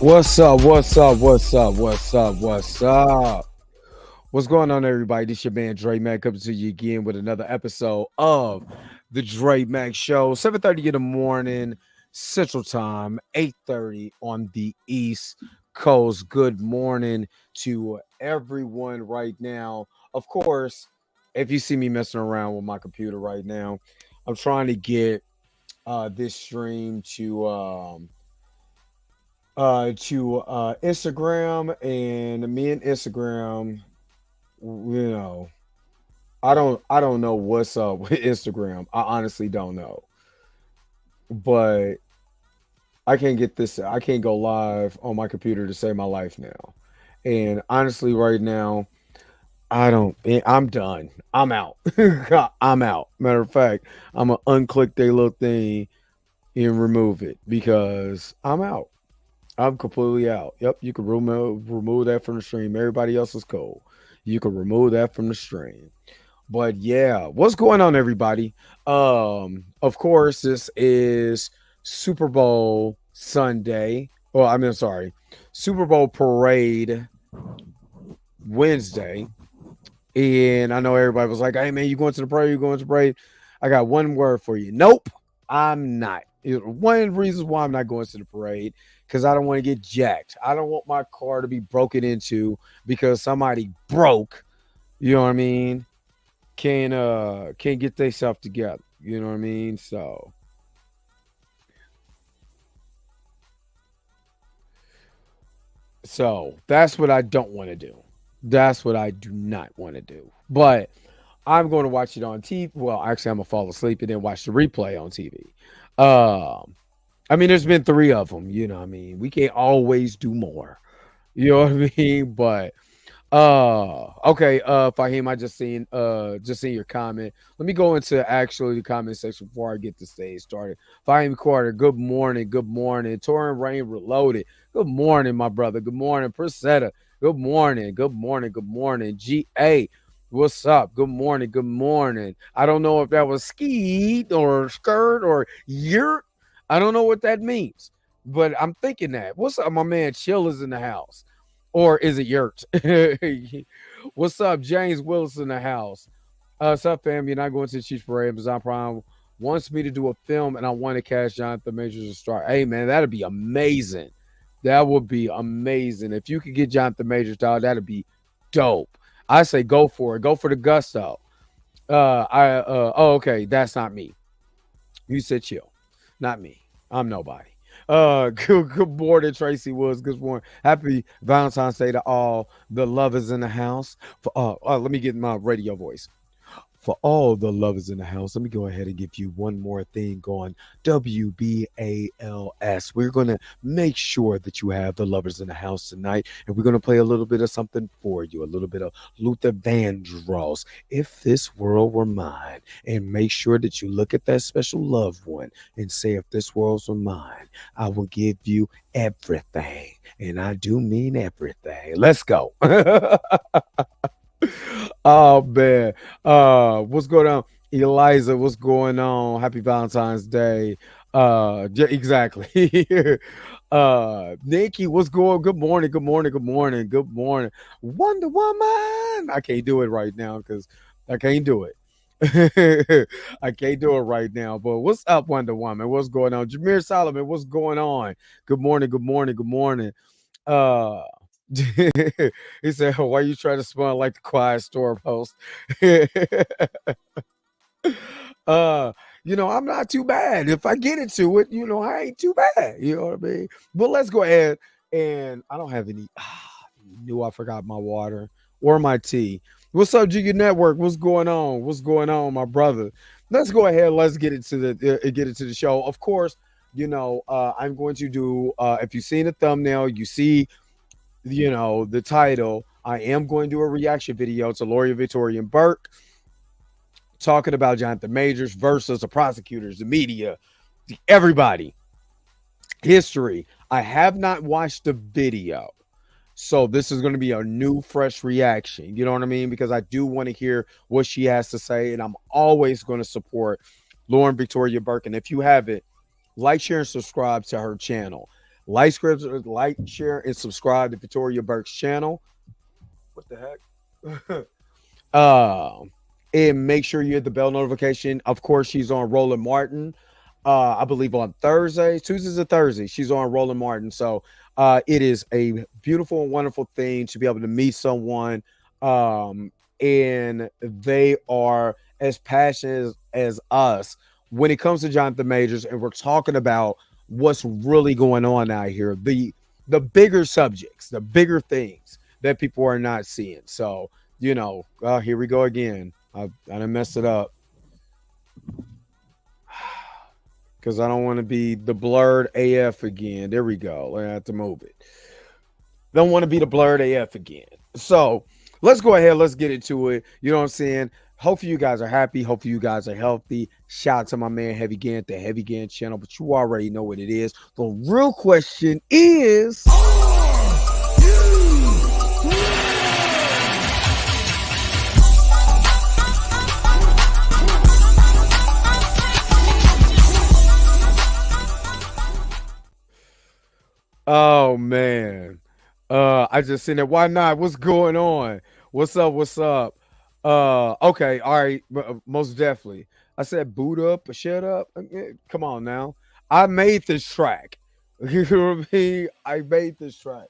What's up? What's up? What's up? What's up? What's up? What's going on, everybody? This your man Dre Mac coming to you again with another episode of the Dre Mac Show. 7:30 in the morning, Central Time, 8:30 on the East Coast. Good morning to everyone right now. Of course, if you see me messing around with my computer right now, I'm trying to get this stream to Instagram, and me and Instagram, you know, I don't know what's up with Instagram. I honestly don't know. But I can't go live on my computer to save my life now. And honestly right now, I'm done. I'm out. I'm out. Matter of fact, I'm gonna unclick their little thing and remove it because I'm out. I'm completely out. Yep, you can remove that from the stream. Everybody else is cool. You can remove that from the stream. But yeah, what's going on, everybody? Of course, this is Super Bowl Sunday. Well, I mean, sorry, Super Bowl Parade Wednesday. And I know everybody was like, "Hey, man, you going to the parade? You going to the parade?" I got one word for you. Nope, I'm not. One of the reasons why I'm not going to the parade because I don't want to get jacked. I don't want my car to be broken into because somebody broke. You know what I mean? Can't get themselves together. You know what I mean? So that's what I don't want to do. That's what I do not want to do. But I'm going to watch it on TV. Well, actually, I'm gonna fall asleep and then watch the replay on TV. Um, I mean, there's been three of them. You know what I mean? We can't always do more. You know what I mean? But okay, Fahim, I just seen your comment. Let me go into actually the comment section before I get the stage started. Fahim Carter, good morning, good morning. Torrent Rain Reloaded, good morning, my brother. Good morning, Prisetta. Good morning, good morning, good morning. GA, what's up? Good morning, good morning. I don't know if that was skied or skirt or yurt. I don't know what that means, but I'm thinking that. What's up, my man? Chill is in the house. Or is it yurt? What's up, James Willis in the house? What's up, fam? You're not going to the Chiefs Parade. Amazon Prime wants me to do a film, and I want to cast Jonathan Majors to star. Hey, man, that'd be amazing. That would be amazing. If you could get Jonathan Majors, dog, that'd be dope. I say go for it. Go for the gusto. Okay, that's not me. You said chill. Not me. I'm nobody. Good morning, Tracy Woods. Good morning. Happy Valentine's Day to all the lovers in the house. Let me get my radio voice. For all the lovers in the house, let me go ahead and give you one more thing on WBALS. We're going to make sure that you have the lovers in the house tonight, and we're going to play a little bit of something for you, a little bit of Luther Vandross, If This World Were Mine, and make sure that you look at that special loved one and say, if this world were mine, I will give you everything, and I do mean everything. Let's go. Oh man. What's going on? Eliza, what's going on? Happy Valentine's Day. Yeah, exactly. Nikki, what's going? Good morning, good morning, good morning, good morning. Wonder Woman. I can't do it right now because I can't do it. I can't do it right now. But what's up, Wonder Woman? What's going on? Jameer Solomon, what's going on? Good morning, good morning, good morning. Uh he said, "Why you trying to smell like the quiet storm host?" uh, I'm not too bad. If I get into it, I ain't too bad. You know what I mean? But let's go ahead, and I don't have any. Knew I forgot my water or my tea. What's up, Jiggy Network? What's going on? What's going on, my brother? Let's go ahead. Let's get into the show. Of course, I'm going to do. If you've seen the thumbnail, you see the title. I am going to do a reaction video to Lawyer Victoria Burke talking about Jonathan Majors versus the prosecutors, the media, everybody. History. I have not watched the video. So this is going to be a new, fresh reaction. You know what I mean? Because I do want to hear what she has to say. And I'm always going to support Lauren Victoria Burke. And if you haven't, like, share, and subscribe to her channel. Like, share, and subscribe to Victoria Burke's channel. What the heck? Uh, and make sure you hit the bell notification. Of course, she's on Roland Martin. I believe on Thursdays, Tuesdays and Thursdays, she's on Roland Martin. So it is a beautiful and wonderful thing to be able to meet someone. Um, and they are as passionate as us when it comes to Jonathan Majors, and we're talking about what's really going on out here. The bigger subjects, the bigger things that people are not seeing. So here we go again. I done messed it up because I don't want to be the blurred AF again. There we go. I have to move it. Don't want to be the blurred AF again. So let's go ahead. Let's get into it. You know what I'm saying? Hopefully you guys are happy. Hopefully you guys are healthy. Shout out to my man Heavy Gan, the Heavy Gan channel. But you already know what it is. The real question is, oh man. I just seen it. Why not? What's going on? What's up? What's up? Okay, all right, most definitely. I said boot up or shut up. Come on now. I made this track. You know what I mean? I made this track.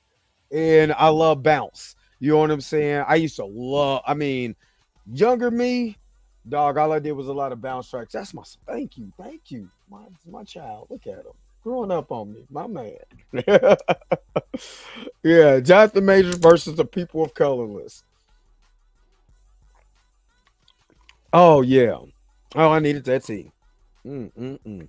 And I love bounce. You know what I'm saying? I used to love, I mean, younger me, dog, all I did was a lot of bounce tracks. That's my thank you, thank you. My child. Look at him. Growing up on me, my man. Yeah, Jonathan Majors versus the people of colorless. Oh yeah. Oh, I needed that tea. Mm-mm-mm.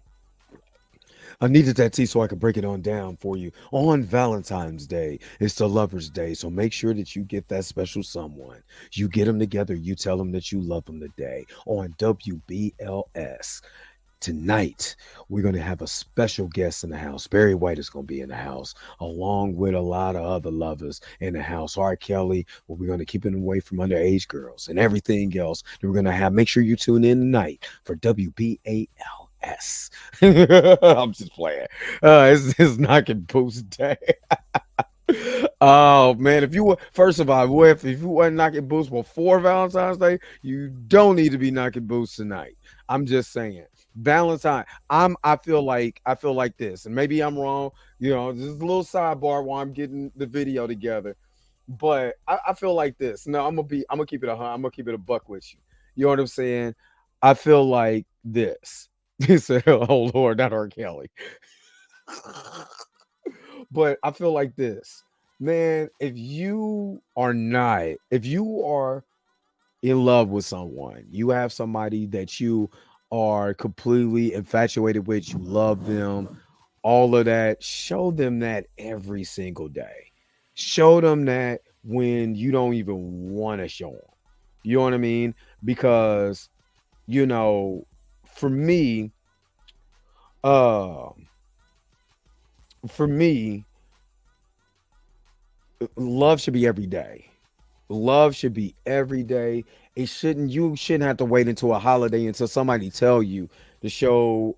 I needed that tea so I could break it on down for you. On Valentine's Day, it's the Lover's Day, so make sure that you get that special someone. You get them together, you tell them that you love them today. On WBLS. Tonight, we're going to have a special guest in the house. Barry White is going to be in the house, along with a lot of other lovers in the house. R. Kelly, well, we're going to keep it away from underage girls and everything else that we're going to have. Make sure you tune in tonight for WBALS. I'm just playing. It's knocking boost day. Oh man, if you were first of all, if you weren't knocking boots before Valentine's Day, you don't need to be knocking boots tonight. I'm just saying. Valentine, I feel like this, and maybe I'm wrong. This is a little sidebar while I'm getting the video together. But I feel like this. No, I'm gonna keep it I'm gonna keep it a buck with you. You know what I'm saying? I feel like this. He said, "Oh Lord, not R. Kelly." But I feel like this, man. If you are in love with someone, you have somebody that you are completely infatuated with, you love them, all of that, show them that every single day. Show them that when you don't even want to show them. You know what I mean? Because, you know, for me, uh, for me, love should be every day. Love should be every day. You shouldn't have to wait until a holiday until somebody tell you to show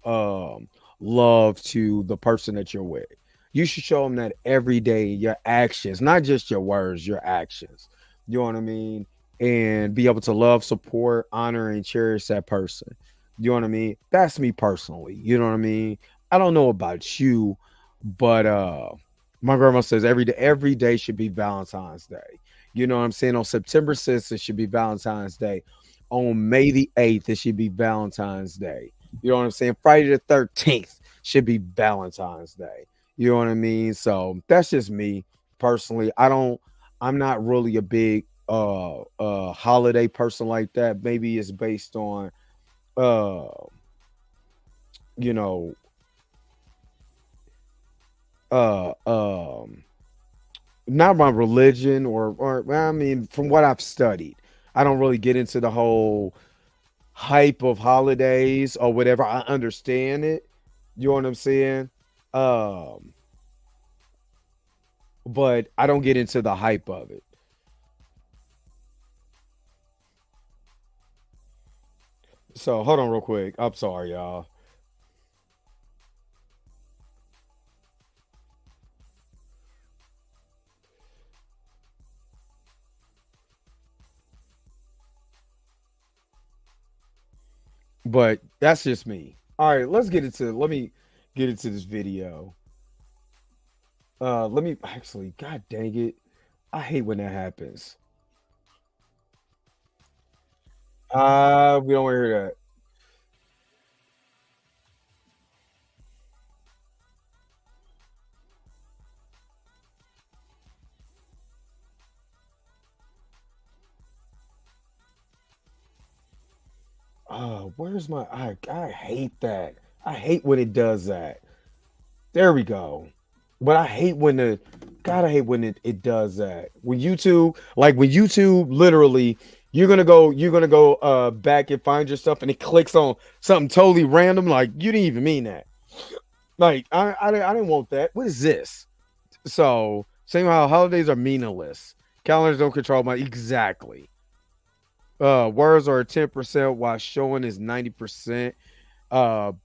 love to the person that you're with. You should show them that every day, your actions, not just your words, your actions. You know what I mean? And be able to love, support, honor, and cherish that person. You know what I mean? That's me personally. You know what I mean? I don't know about you, but my grandma says every day should be Valentine's Day. You know what I'm saying? On September 6th, it should be Valentine's Day. On May the 8th, it should be Valentine's Day. You know what I'm saying? Friday the 13th should be Valentine's Day. You know what I mean? So that's just me personally. I'm not really a big holiday person like that. Maybe it's based on uh you know uh um not my religion or well, I mean, from what I've studied, I don't really get into the whole hype of holidays or whatever. I understand it. You know what I'm saying? Um, but I don't get into the hype of it. So hold on real quick. I'm sorry, y'all. But that's just me. All right, let me get into this video. Let me actually, god dang it. I hate when that happens. We don't want to hear that. Where's my I hate that. I hate when it does that. There we go. But I hate when the God, I hate when it does that. When YouTube literally you're gonna go back and find your stuff and it clicks on something totally random, like you didn't even mean that. Like I didn't want that. What is this? So same how holidays are meaningless. Calendars don't control my exactly. Words are 10% while showing is 90%.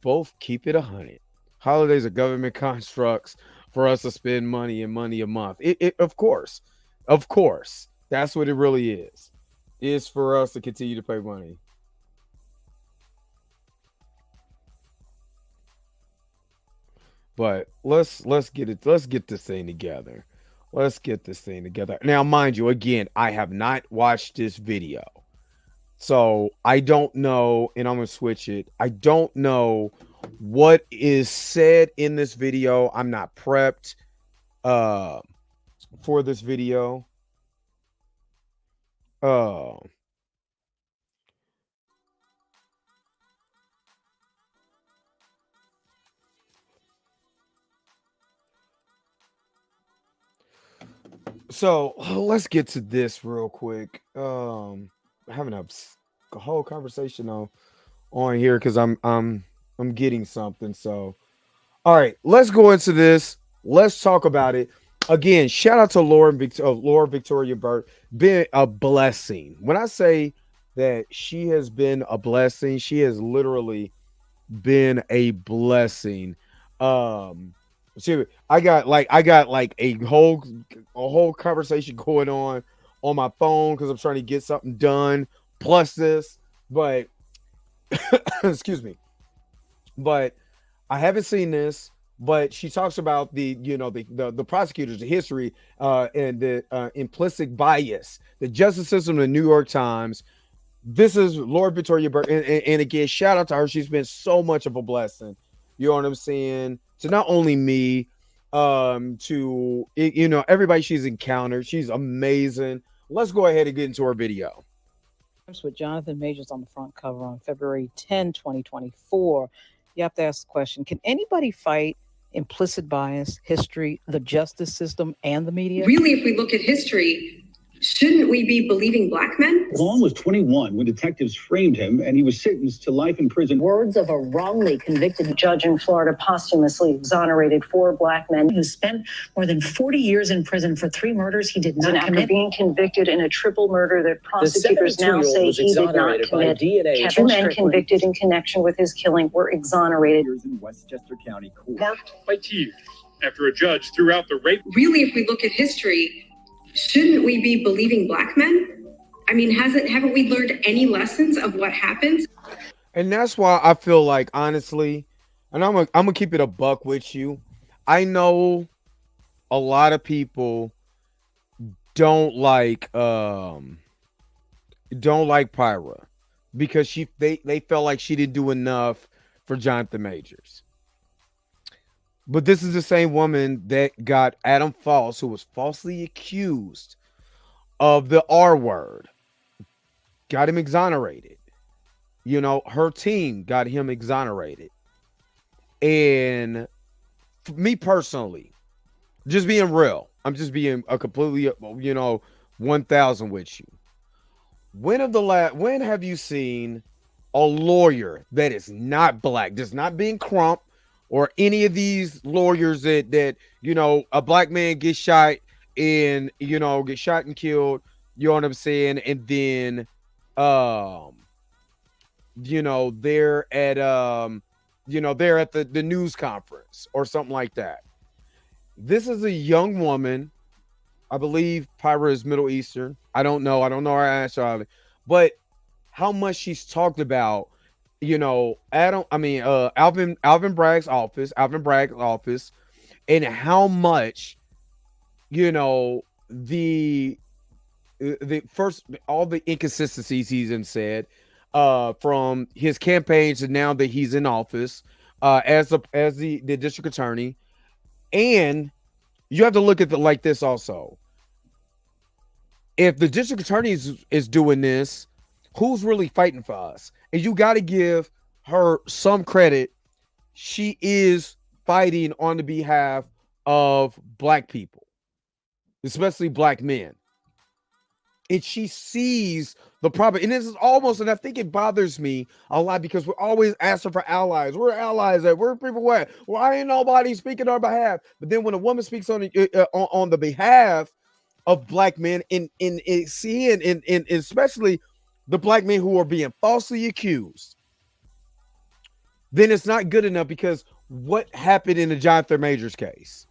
Both keep it 100. Holidays are government constructs for us to spend money and money a month. Of course, that's what it really is. Is for us to continue to pay money. But let's get it. Let's get this thing together. Let's get this thing together. Now, mind you, again, I have not watched this video. So I don't know, and I'm gonna switch it. I don't know what is said in this video. I'm not prepped uh for this video. Uh so let's get to this real quick. Having a whole conversation on here because I'm getting something. So all right, let's go into this. Let's talk about it. Again, shout out to Laura Victoria Burt. Been a blessing. When I say that she has been a blessing, she has literally been a blessing. See, I got like a whole conversation going on my phone because I'm trying to get something done. Plus this, but excuse me, but I haven't seen this, but she talks about the prosecutors, the history, and the implicit bias, the justice system, the New York Times. This is Lord Victoria Burke, and again, shout out to her. She's been so much of a blessing. You know what I'm saying? To not only me, to everybody she's encountered. She's amazing. Let's go ahead and get into our video. With Jonathan Majors on the front cover on February 10, 2024. You have to ask the question, can anybody fight implicit bias, history, the justice system, and the media? Really, if we look at history, shouldn't we be believing black men? Long was 21 when detectives framed him, and he was sentenced to life in prison. Words of a wrongly convicted judge in Florida posthumously exonerated 4 black men who spent more than 40 years in prison for 3 murders he did not commit. After being convicted in a triple murder that prosecutors now say he did not commit. 2 men convicted in connection with his killing were exonerated. In Westchester County Court. Marked by tears after a judge threw out the rape. Really, if we look at history, shouldn't we be believing black men? I mean, haven't we learned any lessons of what happened? And that's why I feel like, honestly, and I'm gonna keep it a buck with you. I know a lot of people don't like Pyra because they felt like she didn't do enough for Jonathan Majors. But this is the same woman that got Adam False, who was falsely accused of the R word, got him exonerated. You know, her team got him exonerated. And for me personally, just being real, I'm just being a completely, 1000 with you. When have you seen a lawyer that is not black, just not being Crump, or any of these lawyers that a black man gets shot and get shot and killed, you know what I'm saying, and then they're at the news conference or something like that. This is a young woman. I believe Pyra is Middle Eastern. I don't know her actuality, but how much she's talked about Alvin Bragg's office, and how much, the first, all the inconsistencies he's said, from his campaigns to now that he's in office, as the district attorney. And you have to look at it like this also. If the district attorney is doing this, who's really fighting for us? And you got to give her some credit. She is fighting on the behalf of black people, especially black men. And she sees the problem. And this is almost, and I think it bothers me a lot, because we're always asking for allies. We're allies at, where people at? Why ain't nobody speaking on our behalf? But then when a woman speaks on the behalf of black men, and especially the black men who are being falsely accused, then it's not good enough, because what happened in the Jonathan Majors case?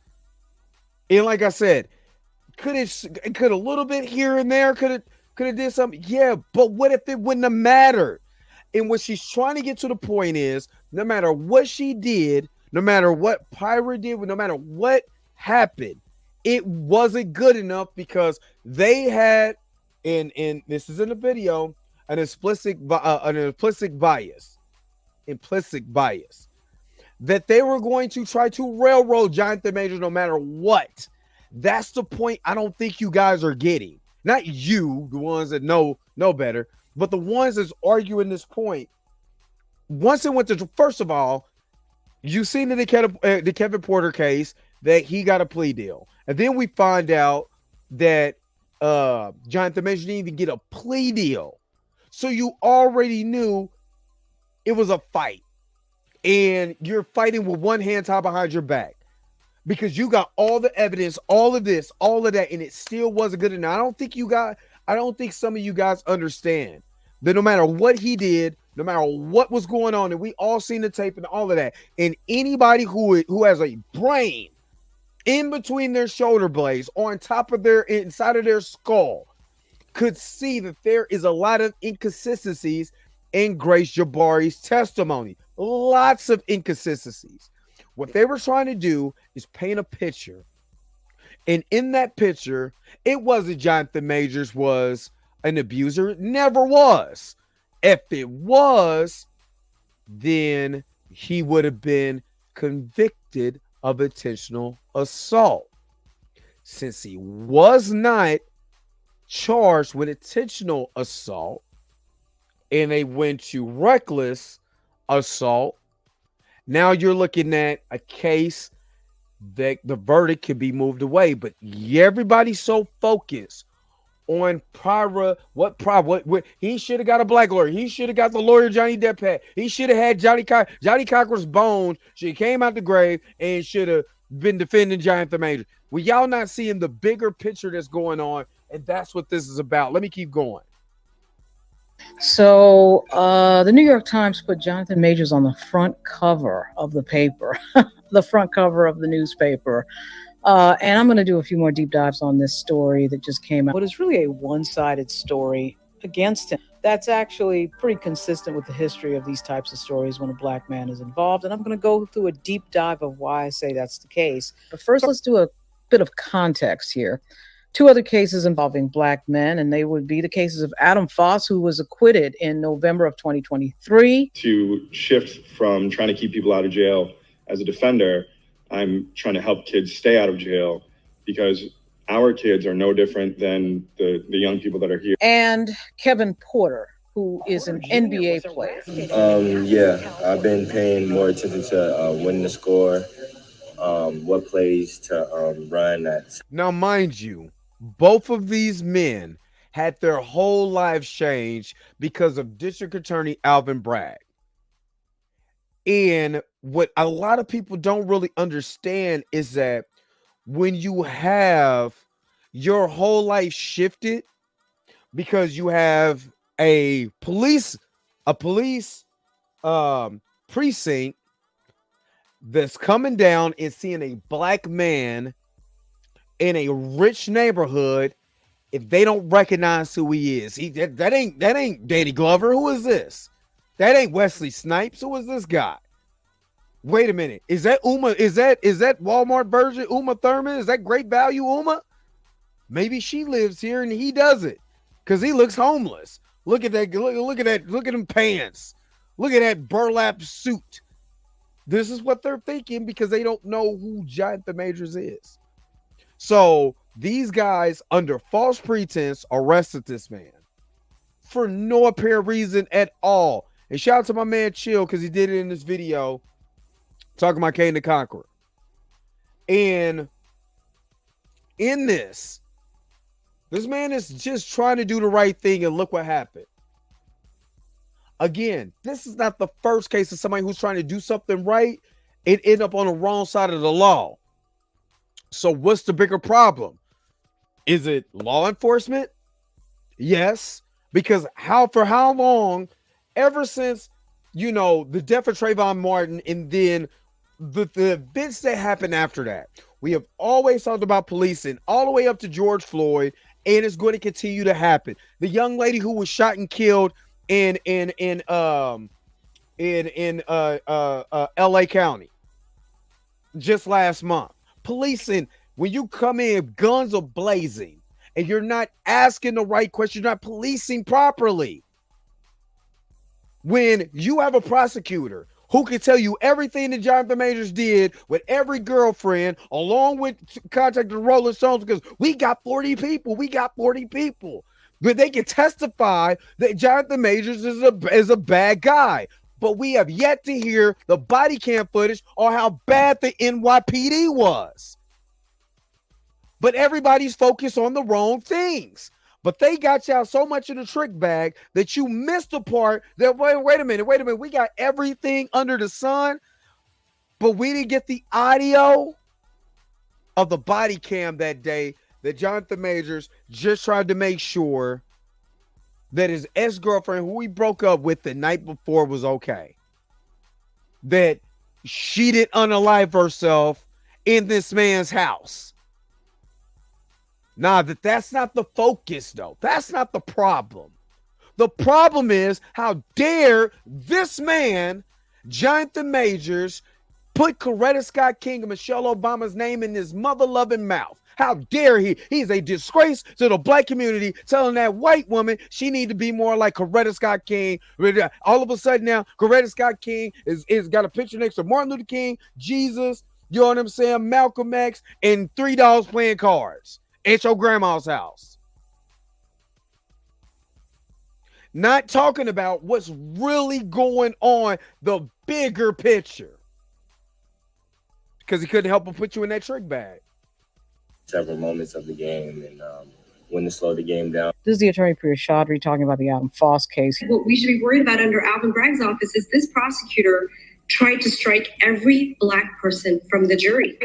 And like I said, could a little bit here and there, could have did something? Yeah, but what if it wouldn't have mattered? And what she's trying to get to the point is, no matter what she did, no matter what Pyra did, no matter what happened, it wasn't good enough, because they had, and this is in the video, an implicit bias, that they were going to try to railroad Jonathan Majors no matter what. That's the point I don't think you guys are getting. Not you, the ones that know better, but the ones that's arguing this point. Once it went to, first of all, you seen in the Kevin Porter case that he got a plea deal. And then we find out that Jonathan Majors didn't even get a plea deal. So you already knew it was a fight. And you're fighting with one hand tied behind your back, because you got all the evidence, all of this, all of that, and it still wasn't good enough. I don't think some of you guys understand that no matter what he did, no matter what was going on, and we all seen the tape and all of that, and anybody who has a brain in between their shoulder blades, on top of inside of their skull, could see that there is a lot of inconsistencies in Grace Jabari's testimony. Lots of inconsistencies. What they were trying to do is paint a picture. And in that picture, it wasn't Jonathan Majors was an abuser. It never was. If it was, then he would have been convicted of intentional assault. Since he was not charged with intentional assault, and they went to reckless assault, now you're looking at a case that the verdict could be moved away. But everybody's so focused on Pyra. What he should have got a black lawyer. He should have got the lawyer Johnny Depp had. He should have had Johnny Cocker's bones. She came out the grave and should have been defending Jonathan Majors. Well, y'all not seeing the bigger picture that's going on, and that's what this is about. Let me keep going. So the New York Times put Jonathan Majors on the front cover of the paper, the front cover of the newspaper. And I'm going to do a few more deep dives on this story that just came out. But it's really a one-sided story against him. That's actually pretty consistent with the history of these types of stories when a black man is involved. And I'm going to go through a deep dive of why I say that's the case. But first, let's do a bit of context here. Two other cases involving black men, and they would be the cases of Adam Foss, who was acquitted in November of 2023. To shift from trying to keep people out of jail as a defender, I'm trying to help kids stay out of jail, because our kids are no different than the young people that are here. And Kevin Porter, who is an NBA player. Yeah, I've been paying more attention to winning the score, what plays to run. Now, mind you, both of these men had their whole lives changed because of District Attorney Alvin Bragg. And what a lot of people don't really understand is that when you have your whole life shifted because you have a police precinct that's coming down and seeing a black man in a rich neighborhood, if they don't recognize who he is, that ain't Danny Glover. Who is this? That ain't Wesley Snipes. Who is this guy? Wait a minute. Is that Uma? Is that Walmart version Uma Thurman? Is that Great Value Uma? Maybe she lives here and he doesn't, because he looks homeless. Look at that. Look at that. Look at them pants. Look at that burlap suit. This is what they're thinking because they don't know who Jonathan Majors is. So these guys, under false pretense, arrested this man for no apparent reason at all. And shout out to my man Chill, because he did it in this video talking about Kang the Conqueror. And in this man is just trying to do the right thing, and look what happened. Again, this is not the first case of somebody who's trying to do something right and end up on the wrong side of the law. So what's the bigger problem? Is it law enforcement? Yes, because for how long, ever since, the death of Trayvon Martin and then the events that happened after that, we have always talked about policing all the way up to George Floyd, and it's going to continue to happen. The young lady who was shot and killed in LA County just last month. Policing, when you come in, guns are blazing, and you're not asking the right question, you're not policing properly. When you have a prosecutor who can tell you everything that Jonathan Majors did with every girlfriend, along with contacting the Rolling Stones, because we got 40 people. But they can testify that Jonathan Majors is a bad guy. But we have yet to hear the body cam footage or how bad the NYPD was. But everybody's focused on the wrong things. But they got y'all so much in the trick bag that you missed the part that, wait a minute. We got everything under the sun, but we didn't get the audio of the body cam that day that Jonathan Majors just tried to make sure that his ex-girlfriend, who he broke up with the night before, was okay. That she didn't unalive herself in this man's house. Nah, that's not the focus, though. That's not the problem. The problem is, how dare this man, Jonathan Majors, put Coretta Scott King and Michelle Obama's name in his mother-loving mouth. How dare he? He's a disgrace to the black community, telling that white woman she need to be more like Coretta Scott King. All of a sudden now, Coretta Scott King is got a picture next to Martin Luther King, Jesus, you know what I'm saying, Malcolm X, and $3 playing cards at your grandma's house. Not talking about what's really going on, the bigger picture. Because he couldn't help but put you in that trick bag. Several moments of the game, and when to slow the game down. This is the attorney Priya Chaudhry talking about the Adam Foss case. What we should be worried about under Alvin Bragg's office is this prosecutor tried to strike every black person from the jury.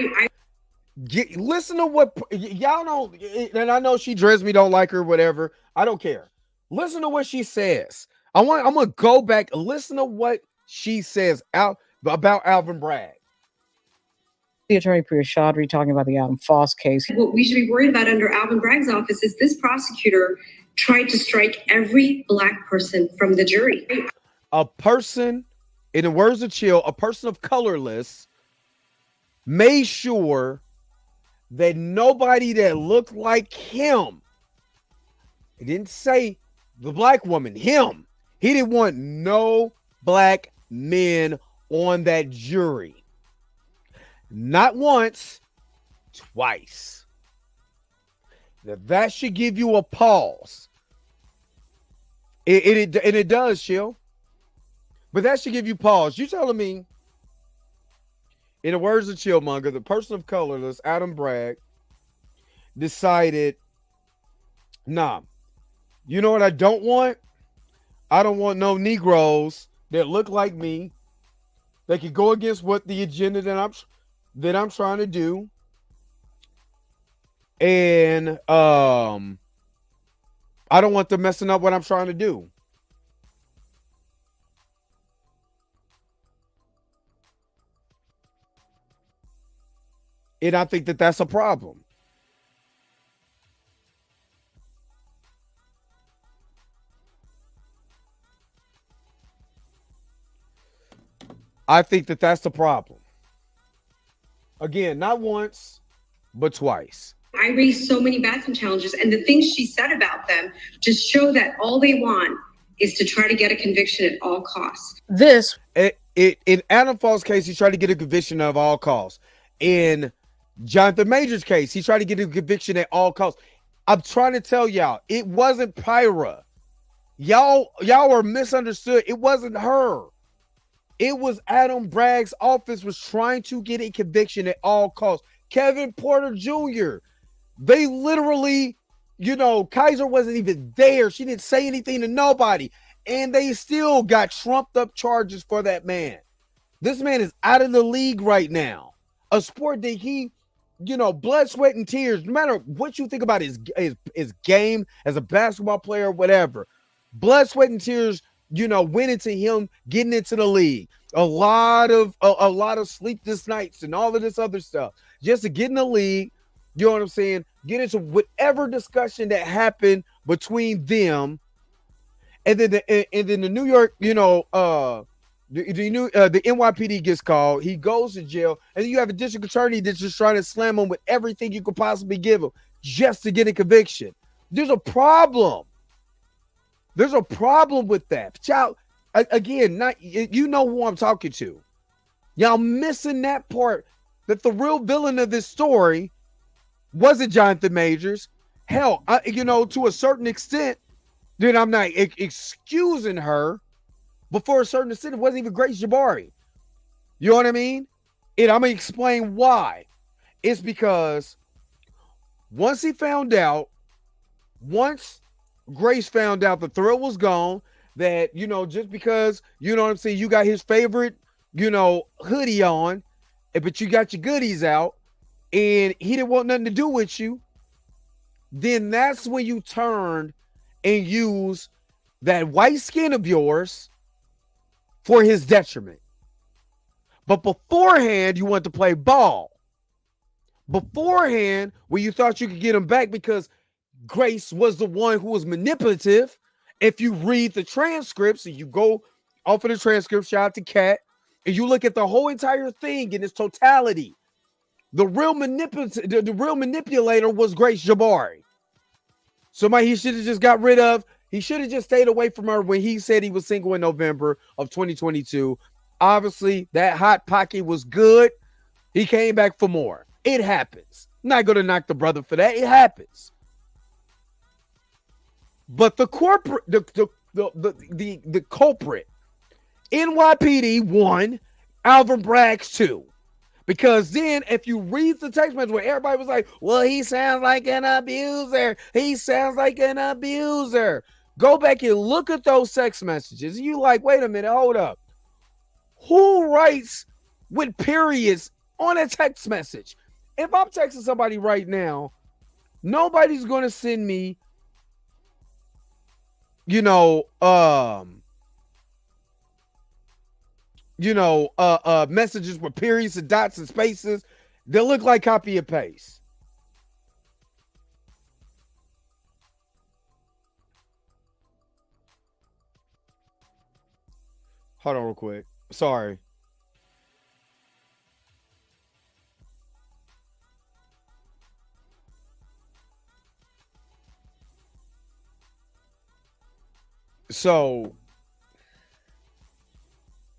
Listen to what y'all don't, and I know she Dresme don't like her, whatever. I don't care. Listen to what she says. I'm gonna go back and listen to what she says about Alvin Bragg. The attorney Priya Chaudhry talking about the Adam Foss case. What we should be worried about under Alvin Bragg's office is this prosecutor tried to strike every black person from the jury. A person, in the words of Chill, a person of colorless, made sure that nobody that looked like him, it didn't say the black woman, him, he didn't want no black men on that jury. Not once, twice. Now that should give you a pause. It does, Chill. But that should give you pause. You telling me, in the words of Chillmonger, the person of colorless, Adam Bragg, decided, nah, you know what I don't want? I don't want no Negroes that look like me, that can go against what the agenda that I'm trying to do. And I don't want them messing up what I'm trying to do. And I think that that's a problem. I think that that's the problem. Again, not once, but twice. I raised so many batson challenges, and the things she said about them just show that all they want is to try to get a conviction at all costs. This In Adam Falls' case, he tried to get a conviction at all costs. In Jonathan Major's case, he tried to get a conviction at all costs. I'm trying to tell y'all, it wasn't Pyra. Y'all are misunderstood. It wasn't her. It was Adam Bragg's office was trying to get a conviction at all costs. Kevin Porter Jr. They literally, Kaiser wasn't even there. She didn't say anything to nobody. And they still got trumped up charges for that man. This man is out of the league right now. A sport that he, blood, sweat, and tears, no matter what you think about his game as a basketball player or whatever, blood, sweat, and tears, went into him getting into the league. A lot of sleepless nights and all of this other stuff just to get in the league. You know what I'm saying? Get into whatever discussion that happened between them, and then the New York, the NYPD gets called. He goes to jail, and then you have a district attorney that's just trying to slam him with everything you could possibly give him just to get a conviction. There's a problem. There's a problem with that. Child, again, who I'm talking to. Y'all missing that part, that the real villain of this story wasn't Jonathan Majors. Hell, to a certain extent, then I'm not excusing her, but for a certain extent, it wasn't even Grace Jabari. You know what I mean? And I'm going to explain why. It's because once Grace found out the thrill was gone, that, just because, you got his favorite, hoodie on, but you got your goodies out, and he didn't want nothing to do with you, then that's when you turned and use that white skin of yours for his detriment. But beforehand, you want to play ball. Beforehand, when you thought you could get him back because Grace was the one who was manipulative. If you read the transcripts and you go off of the transcript, shout out to Kat, and you look at the whole entire thing in its totality, the real manipulator was Grace Jabari. Somebody he should have just got rid of. He should have just stayed away from her when he said he was single in November of 2022. Obviously, that hot pocket was good. He came back for more. It happens. I'm not going to knock the brother for that. It happens. But the corporate, the culprit, NYPD 1, Alvin Braggs 2. Because then if you read the text message where everybody was like, well, he sounds like an abuser. He sounds like an abuser. Go back and look at those text messages. You like, wait a minute, hold up. Who writes with periods on a text message? If I'm texting somebody right now, nobody's going to send me, messages with periods and dots and spaces. They look like copy and paste. Hold on real quick. Sorry. So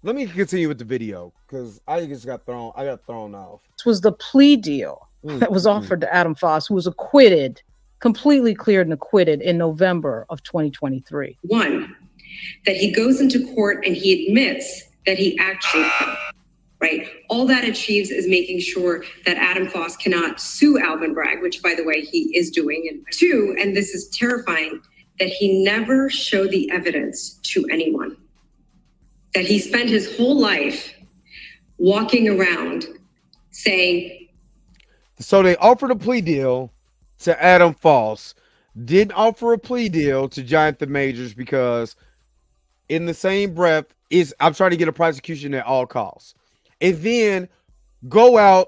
let me continue with the video because I just got thrown. I got thrown off. This was the plea deal that was offered to Adam Foss, who was acquitted, completely cleared and acquitted in November of 2023. One, that he goes into court and he admits that he actually, right? All that achieves is making sure that Adam Foss cannot sue Alvin Bragg, which, by the way, he is doing. And two, and this is terrifying, that he never showed the evidence to anyone. That he spent his whole life walking around saying. So they offered a plea deal to Adam Foss, didn't offer a plea deal to Jonathan Majors because in the same breath I'm trying to get a prosecution at all costs. And then go out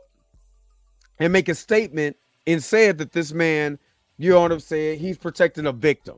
and make a statement and say that this man, you know what I'm saying, he's protecting a victim.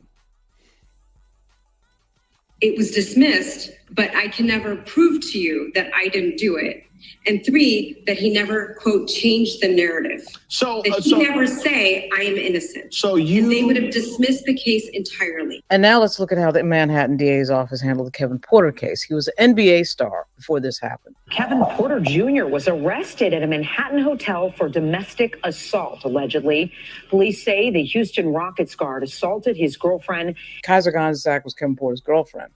it was dismissed, but I can never prove to you that I didn't do it. And 3, that he never, quote, changed the narrative. So that he never say, I am innocent. So and they would have dismissed the case entirely. And now let's look at how the Manhattan DA's office handled the Kevin Porter case. He was an NBA star before this happened. Kevin Porter Jr. was arrested at a Manhattan hotel for domestic assault, allegedly. Police say the Houston Rockets guard assaulted his girlfriend. Kaiser Gonzalez was Kevin Porter's girlfriend.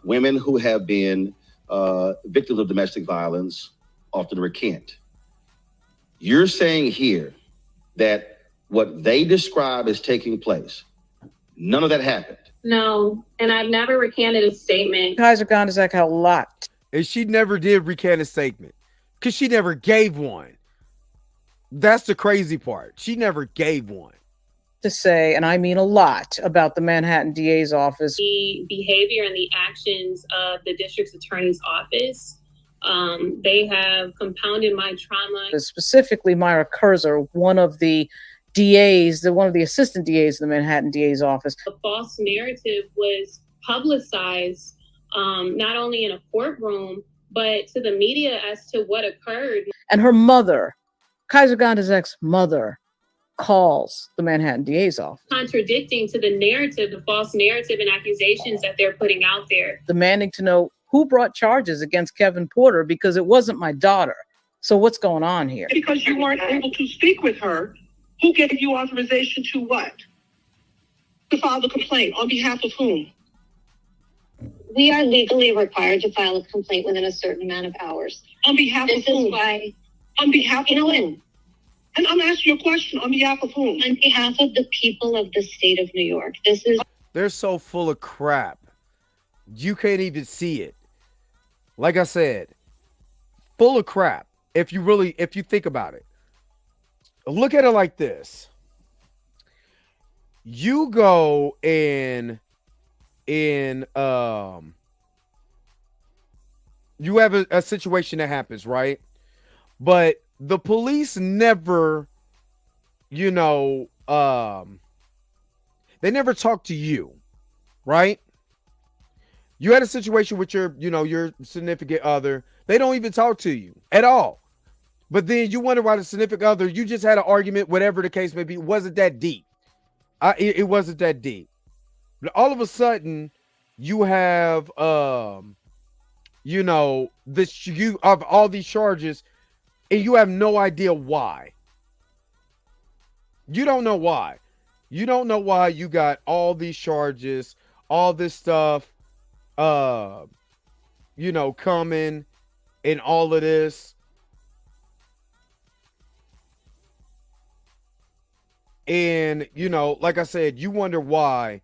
Women who have been victims of domestic violence often recant. You're saying here that what they describe as taking place, none of that happened. No, and I've never recanted a statement. Kaiser Gonzalez had a lot. And she never did recant a statement because she never gave one. That's the crazy part. She never gave one. To say, and I mean a lot, about the Manhattan DA's office. The behavior and the actions of the district's attorney's office, they have compounded my trauma. Specifically, Myra Kurzer, one of the DAs, one of the assistant DAs in the Manhattan DA's office. The false narrative was publicized not only in a courtroom, but to the media as to what occurred. And her mother, Kaiser Gonzalez's mother, calls the Manhattan DA's office. Contradicting to the narrative, the false narrative and accusations that they're putting out there. Demanding to know who brought charges against Kevin Porter because it wasn't my daughter. So what's going on here? Because you weren't able to speak with her, who gave you authorization to what? To file the complaint on behalf of whom? We are legally required to file a complaint within a certain amount of hours. On behalf of whom? This is why. On behalf of whom? And I'm asking you a question. On behalf of whom? On behalf of the people of the state of New York. They're so full of crap. You can't even see it. Like I said, full of crap. If you think about it. Look at it like this. You go you have a situation that happens, right? But the police never, they never talk to you, right? You had a situation with your significant other. They don't even talk to you at all. But then you wonder why the significant other, you just had an argument, whatever the case may be, wasn't that deep. It wasn't that deep. But all of a sudden, you have, you have all these charges, and you have no idea why. You don't know why. You don't know why you got all these charges, all this stuff, coming, and all of this. And, like I said, you wonder why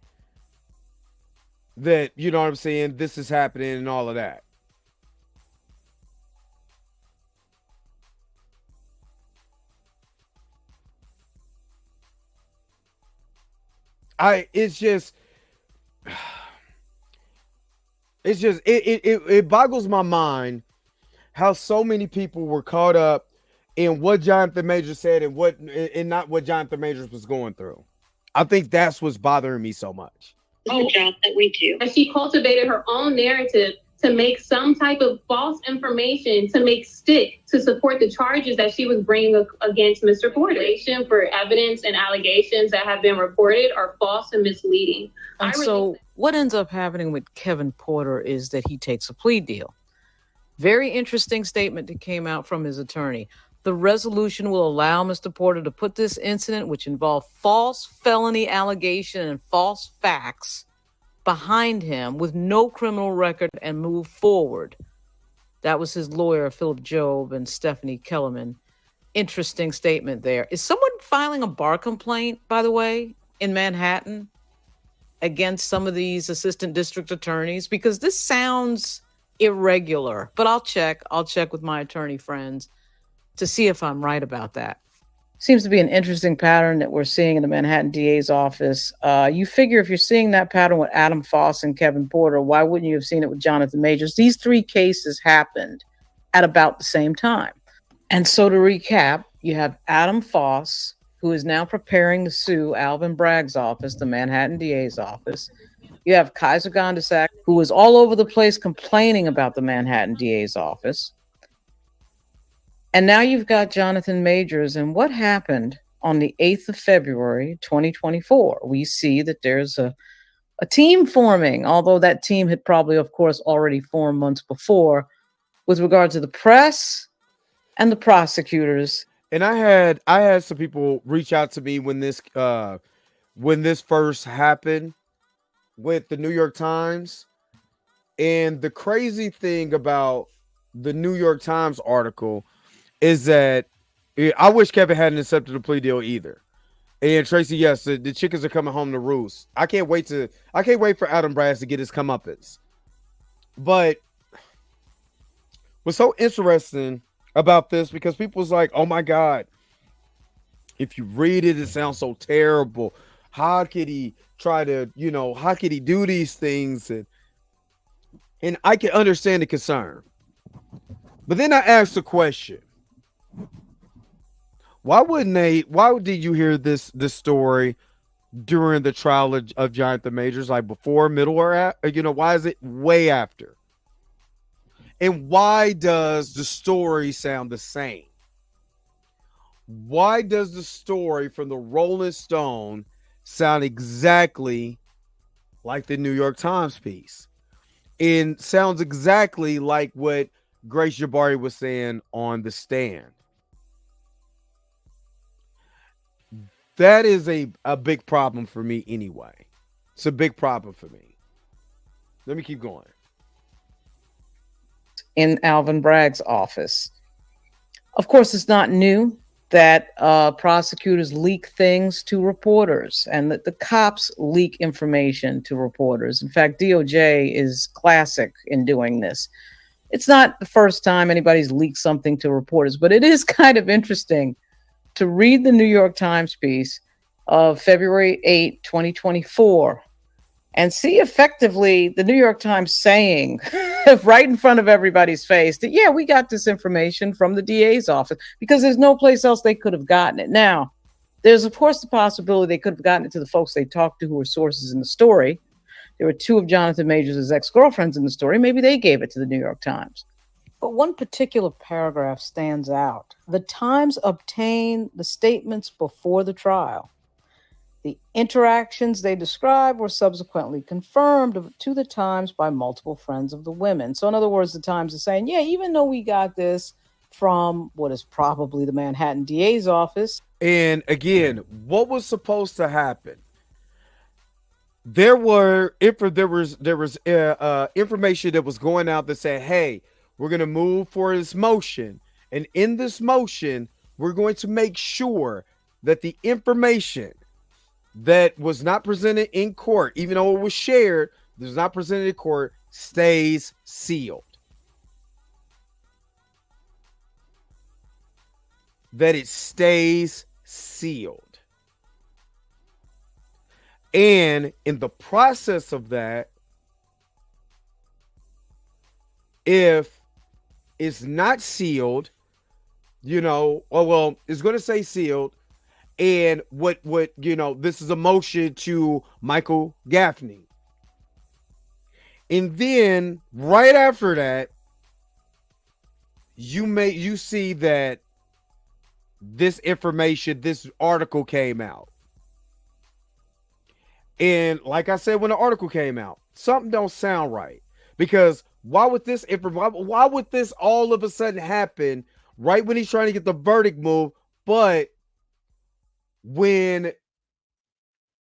that, this is happening and all of that. It boggles my mind how so many people were caught up in what Jonathan Majors said and not what Jonathan Majors was going through. I think that's what's bothering me so much. The job that we do. She cultivated her own narrative to make some type of false information to make stick to support the charges that she was bringing against Mr. Porter. For evidence and allegations that have been reported are false and misleading. And so what ends up happening with Kevin Porter is that he takes a plea deal. Very interesting statement that came out from his attorney. The resolution will allow Mr. Porter to put this incident, which involved false felony allegation and false facts, behind him with no criminal record and move forward. That was his lawyer, Philip Job and Stephanie Kellerman. Interesting statement there. Is someone filing a bar complaint, by the way, in Manhattan against some of these assistant district attorneys? Because this sounds irregular, but I'll check with my attorney friends to see if I'm right about that. Seems to be an interesting pattern that we're seeing in the Manhattan DA's office. You figure if you're seeing that pattern with Adam Foss and Kevin Porter, why wouldn't you have seen it with Jonathan Majors? These three cases happened at about the same time. And so to recap, you have Adam Foss, who is now preparing to sue Alvin Bragg's office, the Manhattan DA's office. You have Kaiser Gondasak, who was all over the place complaining about the Manhattan DA's office. And now you've got Jonathan Majors. And what happened on the 8th of February, 2024? We see that there's a team forming, although that team had probably, of course, already formed months before, with regard to the press and the prosecutors. And I had some people reach out to me when this first happened with the New York Times. And the crazy thing about the New York Times article is that I wish Kevin hadn't accepted a plea deal either. And Tracy, yes, the chickens are coming home to roost. I can't wait for Adam Bragg to get his comeuppance. But what's so interesting about this, because people's like, oh my God, if you read it, it sounds so terrible. How could he try to, how could he do these things? And I can understand the concern. But then I asked the question, why did you hear this story during the trial of Jonathan Majors, like before, middle, or why is it way after? And why does the story sound the same? Why does the story from the Rolling Stone sound exactly like the New York Times piece? And sounds exactly like what Grace Jabari was saying on the stand. That is a big problem for me anyway. It's a big problem for me. Let me keep going. In Alvin Bragg's office. Of course, it's not new that prosecutors leak things to reporters and that the cops leak information to reporters. In fact, DOJ is classic in doing this. It's not the first time anybody's leaked something to reporters, but it is kind of interesting to read the New York Times piece of February 8, 2024, and see effectively the New York Times saying right in front of everybody's face that, yeah, we got this information from the DA's office, because there's no place else they could have gotten it. Now, there's, of course, the possibility they could have gotten it to the folks they talked to who were sources in the story. There were two of Jonathan Majors' ex-girlfriends in the story. Maybe they gave it to the New York Times. But one particular paragraph stands out. The Times obtained the statements before the trial. The interactions they describe were subsequently confirmed to the Times by multiple friends of the women. So in other words, the Times is saying, yeah, even though we got this from what is probably the Manhattan DA's office. And again, what was supposed to happen? There was information that was going out that said, hey, we're going to move for this motion. And in this motion, we're going to make sure that the information that was not presented in court, even though it was shared, that was not presented in court, stays sealed. That it stays sealed. And in the process of that, if it's not sealed, it's going to say sealed. And what this is a motion to Michael Gaffney. And then right after that, you see that this information, this article came out. And like I said, when the article came out, something don't sound right, because why would this all of a sudden happen right when he's trying to get the verdict moved? But when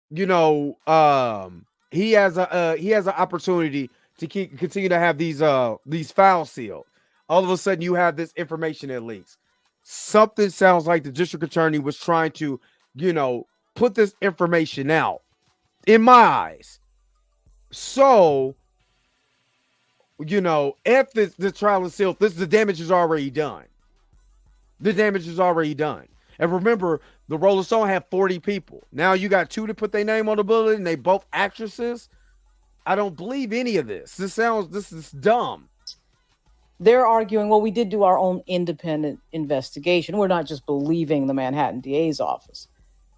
he has an opportunity to continue to have these files sealed, all of a sudden you have this information that leaks. Something sounds like the district attorney was trying to, put this information out, in my eyes. So, if the trial is sealed, the damage is already done. The damage is already done. And remember, the Rolling Stone had 40 people. Now you got two to put their name on the bulletin, and they both actresses. I don't believe any of this. This is dumb. They're arguing, well, we did do our own independent investigation. We're not just believing the Manhattan DA's office.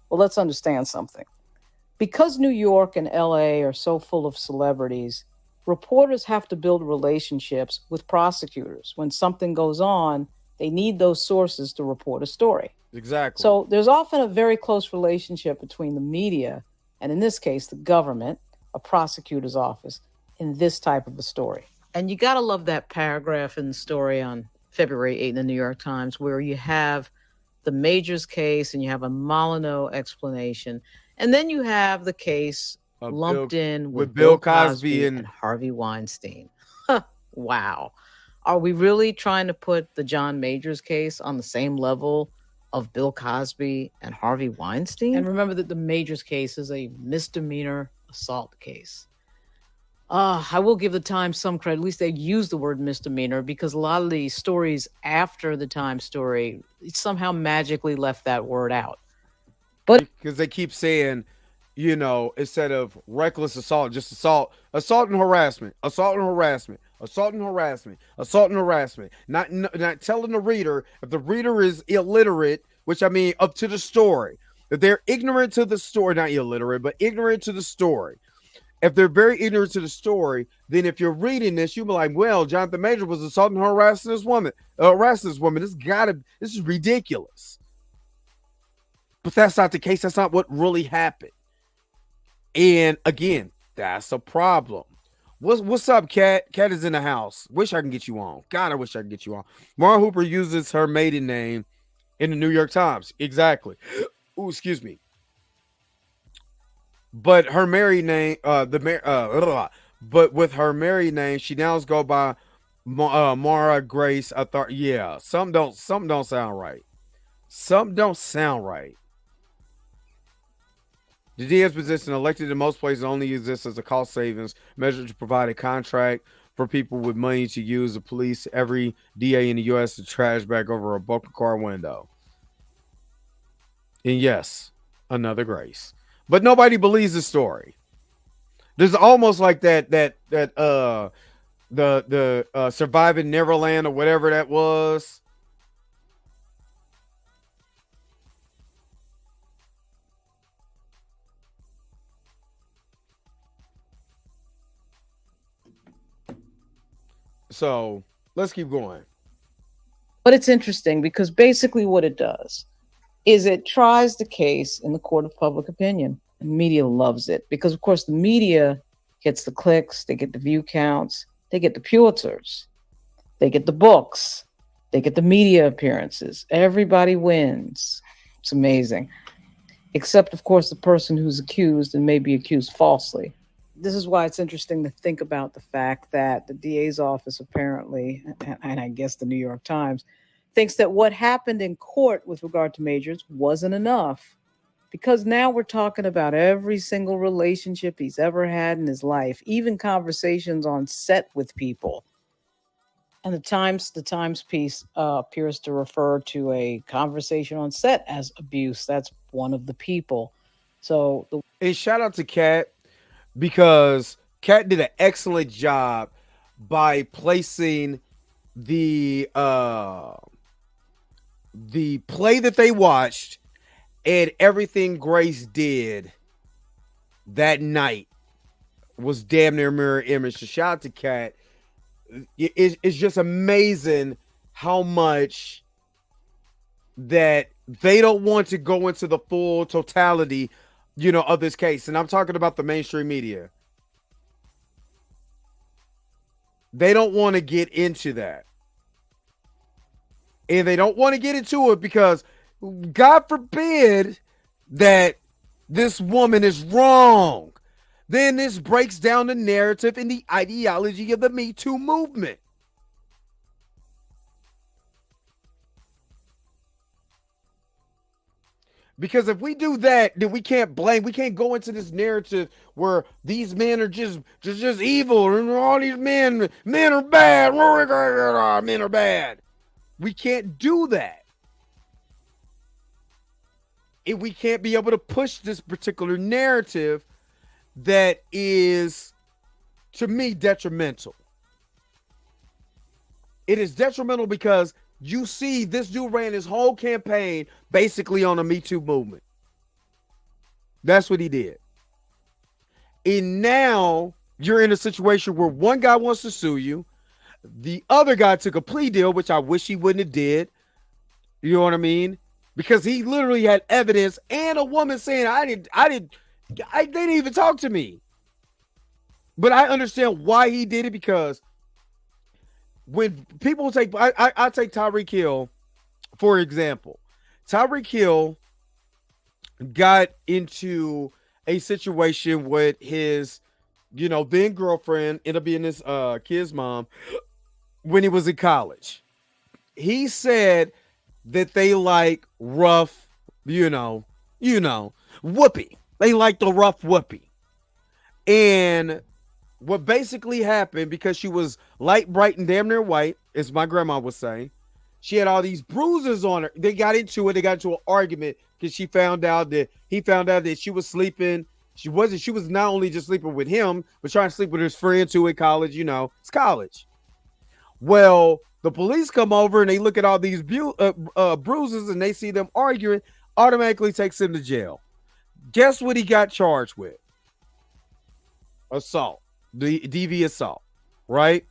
Well, let's understand something. Because New York and LA are so full of celebrities, reporters have to build relationships with prosecutors. When something goes on, they need those sources to report a story. Exactly. So there's often a very close relationship between the media and, in this case, the government, a prosecutor's office, in this type of a story. And you got to love that paragraph in the story on February 8th in the New York Times, where you have the Majors case and you have a Molyneux explanation. And then you have the case lumped in with Bill Cosby and Harvey Weinstein. Wow. Are we really trying to put the John Majors case on the same level of Bill Cosby and Harvey Weinstein? And remember that the Majors case is a misdemeanor assault case. I will give the Times some credit. At least they use the word misdemeanor, because a lot of the stories after the Times story somehow magically left that word out. But because they keep saying, you know, instead of reckless assault, just assault and harassment, assault and harassment, assault and harassment, assault and harassment. Not telling the reader, if the reader is illiterate, which I mean up to the story, if they're ignorant to the story, not illiterate, but ignorant to the story. If they're very ignorant to the story, then if you're reading this, you'll be like, well, Jonathan Major was assaulting and harassing this woman. This is ridiculous. But that's not the case. That's not what really happened. And again, that's a problem. What's up, Kat? Kat is in the house. Wish I can get you on. God, I wish I could get you on. Mara Hooper uses her maiden name in the New York Times. Exactly. Ooh, excuse me. But her married name, but with her married name, she now goes by Mara Grace. I thought, yeah, some don't sound right. Some don't sound right. The DA's position, elected in most places, only exists as a cost savings measure to provide a contract for people with money to use the police. Every DA in the U.S. to trash back over a broken car window. And yes, another Grace. But nobody believes the story. There's almost like the Surviving Neverland or whatever that was. So let's keep going. But it's interesting because basically what it does is it tries the case in the court of public opinion. And the media loves it because, of course, the media gets the clicks, they get the view counts, they get the Pulitzers, they get the books, they get the media appearances. Everybody wins. It's amazing. Except, of course, the person who's accused and may be accused falsely. This is why it's interesting to think about the fact that the DA's office apparently, and I guess the New York Times, thinks that what happened in court with regard to Majors wasn't enough. Because now we're talking about every single relationship he's ever had in his life, even conversations on set with people. And the Times piece appears to refer to a conversation on set as abuse. That's one of the people. So, and shout out to Kat, because Kat did an excellent job by placing the play that they watched and everything Grace did that night was damn near mirror image. So shout out to Kat. It's just amazing how much that they don't want to go into the full totality, you know, of this case. And I'm talking about the mainstream media. They don't want to get into that. And they don't want to get into it because God forbid that this woman is wrong. Then this breaks down the narrative and the ideology of the Me Too movement. Because if we do that, then we can't go into this narrative where these men are just evil and all these men are bad. Men are bad. We can't do that. And we can't be able to push this particular narrative that is, to me, detrimental. It is detrimental because you see this dude ran his whole campaign basically on a Me Too movement. That's what he did. And now you're in a situation where one guy wants to sue you. The other guy took a plea deal, which I wish he wouldn't have did. You know what I mean? Because he literally had evidence and a woman saying, they didn't even talk to me. But I understand why he did it, because when people take, I take Tyreek Hill, for example. Tyreek Hill got into a situation with his, then girlfriend, ended up being his kid's mom, when he was in college. He said that they like rough, whoopee. They like the rough whoopee. And what basically happened, because she was light, bright, and damn near white, as my grandma would say, she had all these bruises on her. They got into an argument because he found out that she was sleeping. She was not only just sleeping with him, but trying to sleep with his friend too in college. It's college. Well, the police come over and they look at all these bruises and they see them arguing, automatically takes him to jail. Guess what he got charged with? Assault, the DV assault, right?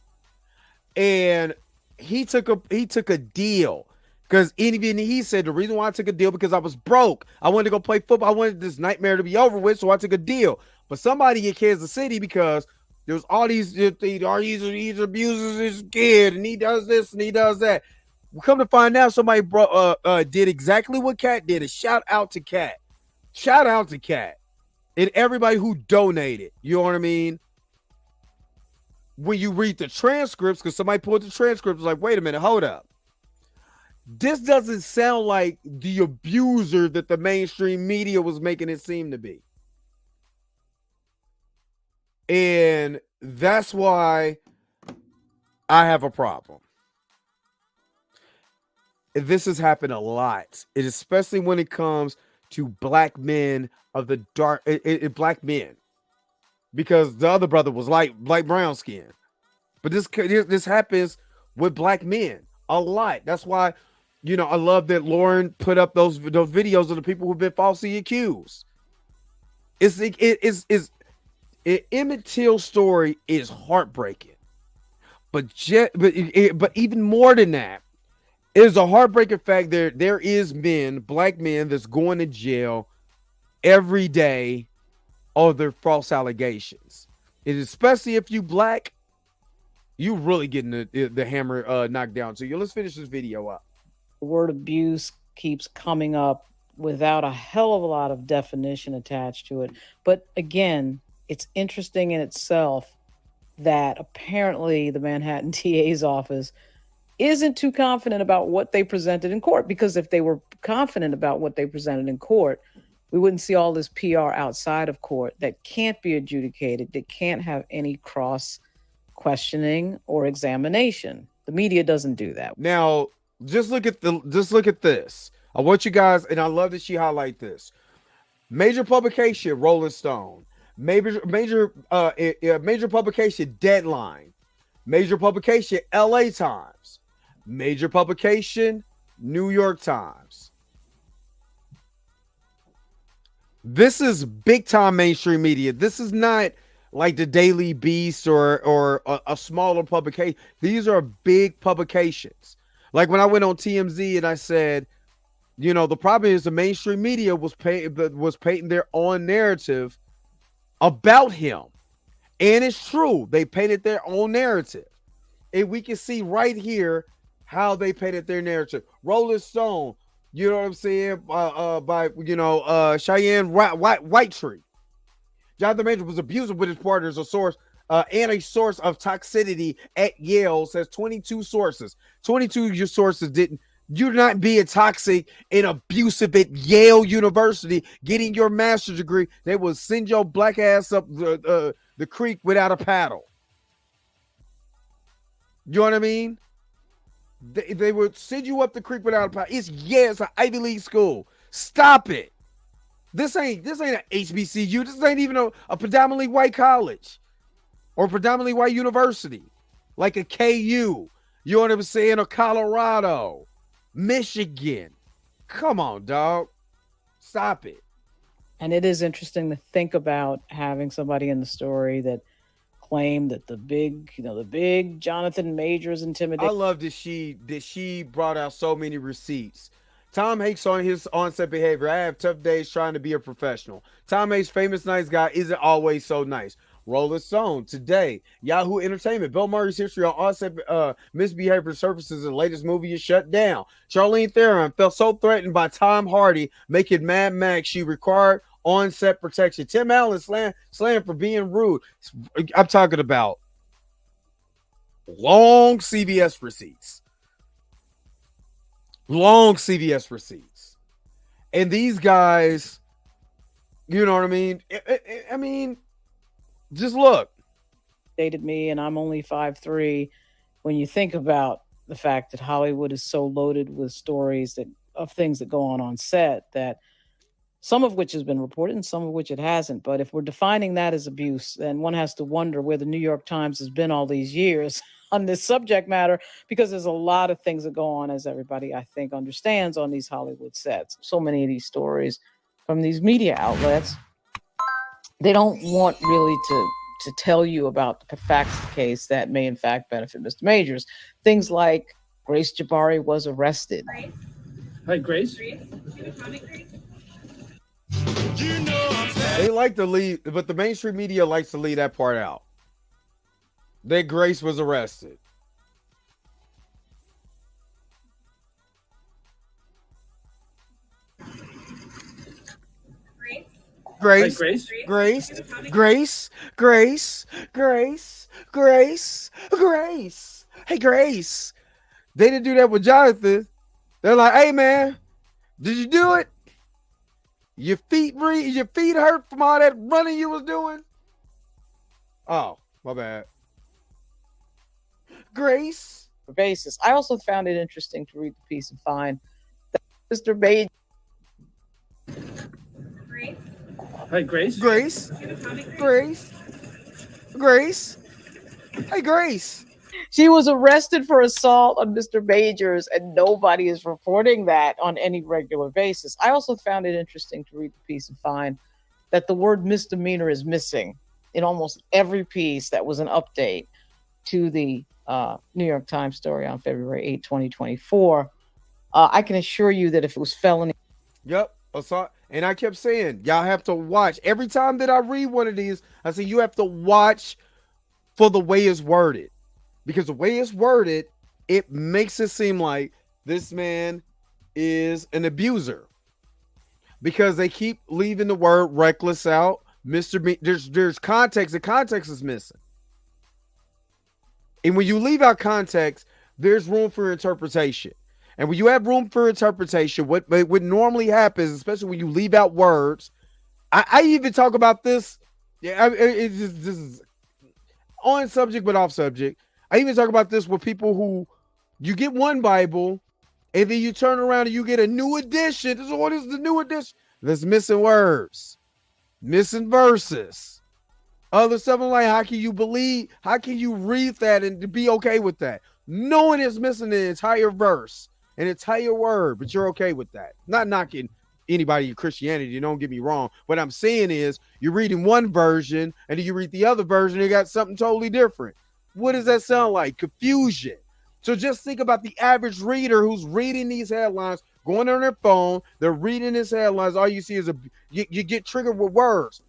And he took a deal, because even he said the reason why I took a deal because I was broke. I wanted to go play football. I wanted this nightmare to be over with, so I took a deal. But somebody in Kansas City, because there's all these he's abuses his kid and he does this and he does that. We come to find out somebody did exactly what Cat did. A shout out to Cat. Shout out to Cat and everybody who donated. You know what I mean? When you read the transcripts, because somebody pulled the transcripts, like, wait a minute, hold up. This doesn't sound like the abuser that the mainstream media was making it seem to be. And that's why I have a problem. This has happened a lot, and especially when it comes to black men of the dark, black men. Because the other brother was light brown skin. But this happens with black men a lot. That's why, I love that Lauren put up those videos of the people who've been falsely accused. Emmett Till's story is heartbreaking. But even more than that, it is a heartbreaking fact there is black men that's going to jail every day of their false allegations. And especially if you black, you really getting the hammer knocked down to you. Let's finish this video up. The word abuse keeps coming up without a hell of a lot of definition attached to it. But again, it's interesting in itself that apparently the Manhattan TA's office isn't too confident about what they presented in court, because if they were confident about what they presented in court, we wouldn't see all this PR outside of court that can't be adjudicated, that can't have any cross questioning or examination. The media doesn't do that. Now, just look at this. I want you guys, and I love that she highlight this. Major publication, Rolling Stone. Major publication, Deadline. Major publication, LA Times. Major publication, New York Times. This is big time mainstream media. This is not like the Daily Beast or a smaller publication. These are big publications. Like when I went on TMZ and I said, the problem is the mainstream media was painting their own narrative about him. And it's true. They painted their own narrative. And we can see right here how they painted their narrative. Rolling Stone, you know what I'm saying? By Cheyenne Whitetree. Jonathan Major was abusive with his partners, a source and a source of toxicity at Yale, says 22 sources. 22 of your sources didn't. You're not being toxic and abusive at Yale University, getting your master's degree. They will send your black ass up the creek without a paddle. You know what I mean? They would send you up the creek without a paddle. It's an Ivy League school. Stop it. This ain't an HBCU. This ain't even a predominantly white college or predominantly white university like a KU. You know what I'm saying? Or Colorado, Michigan. Come on, dog. Stop it. And it is interesting to think about having somebody in the story that claimed that the big Jonathan Majors I intimidated. love that she brought out so many receipts. Tom Hanks on his on-set behavior. I have tough days trying to be a professional. Tom Hanks, famous nice guy, isn't always so nice. Rolling Stone today. Yahoo Entertainment. Bill Murray's history on on-set misbehavior surfaces in the latest movie is shut down. Charlene Theron felt so threatened by Tom Hardy making Mad Max she required on-set protection. Tim Allen slammed for being rude. I'm talking about long CVS receipts. Long CVS receipts. And these guys, you know what I mean? I mean, just look. Dated me, and I'm only 5'3". When you think about the fact that Hollywood is so loaded with stories of things that go on set, that some of which has been reported and some of which it hasn't. But if we're defining that as abuse, then one has to wonder where the New York Times has been all these years on this subject matter, because there's a lot of things that go on, as everybody I think understands, on these Hollywood sets. So many of these stories from these media outlets, they don't want really to tell you about the facts of the case that may in fact benefit Mr. Majors. Things like Grace Jabari was arrested. Hi, Grace. They like to leave, but the mainstream media likes to leave that part out. That Grace was arrested. Grace, Grace. Hey, Grace. They didn't do that with Jonathan. They're like, hey, man, did you do it? Your feet hurt from all that running you was doing? Oh, my bad. Grace. Basis. I also found it interesting to read the piece and find that Mr. Majors. Hi, Grace. Hey, Grace. She was arrested for assault on Mr. Majors, and nobody is reporting that on any regular basis. I also found it interesting to read the piece and find that the word misdemeanor is missing in almost every piece that was an update to the New York Times story on February 8, 2024. I can assure you that if it was felony. Yep. Assault. And I kept saying, y'all have to watch. Every time that I read one of these, I say, you have to watch for the way it's worded. Because the way it's worded, it makes it seem like this man is an abuser. Because they keep leaving the word reckless out. There's context. The context is missing. And when you leave out context, there's room for interpretation. And when you have room for interpretation, what normally happens, especially when you leave out words, I even talk about this. Yeah, this is on subject but off subject. I even talk about this with people who you get one Bible and then you turn around and you get a new edition. What is the new edition? There's missing words, missing verses, other stuff. I'm like, how can you read that and be okay with that? Knowing it's missing an entire verse, an entire word, but you're okay with that. Not knocking anybody in Christianity, don't get me wrong. What I'm saying is you're reading one version and then you read the other version, you got something totally different. What does that sound like? Confusion. So just think about the average reader who's reading these headlines, going on their phone, they're reading these headlines. All you see is you get triggered with words.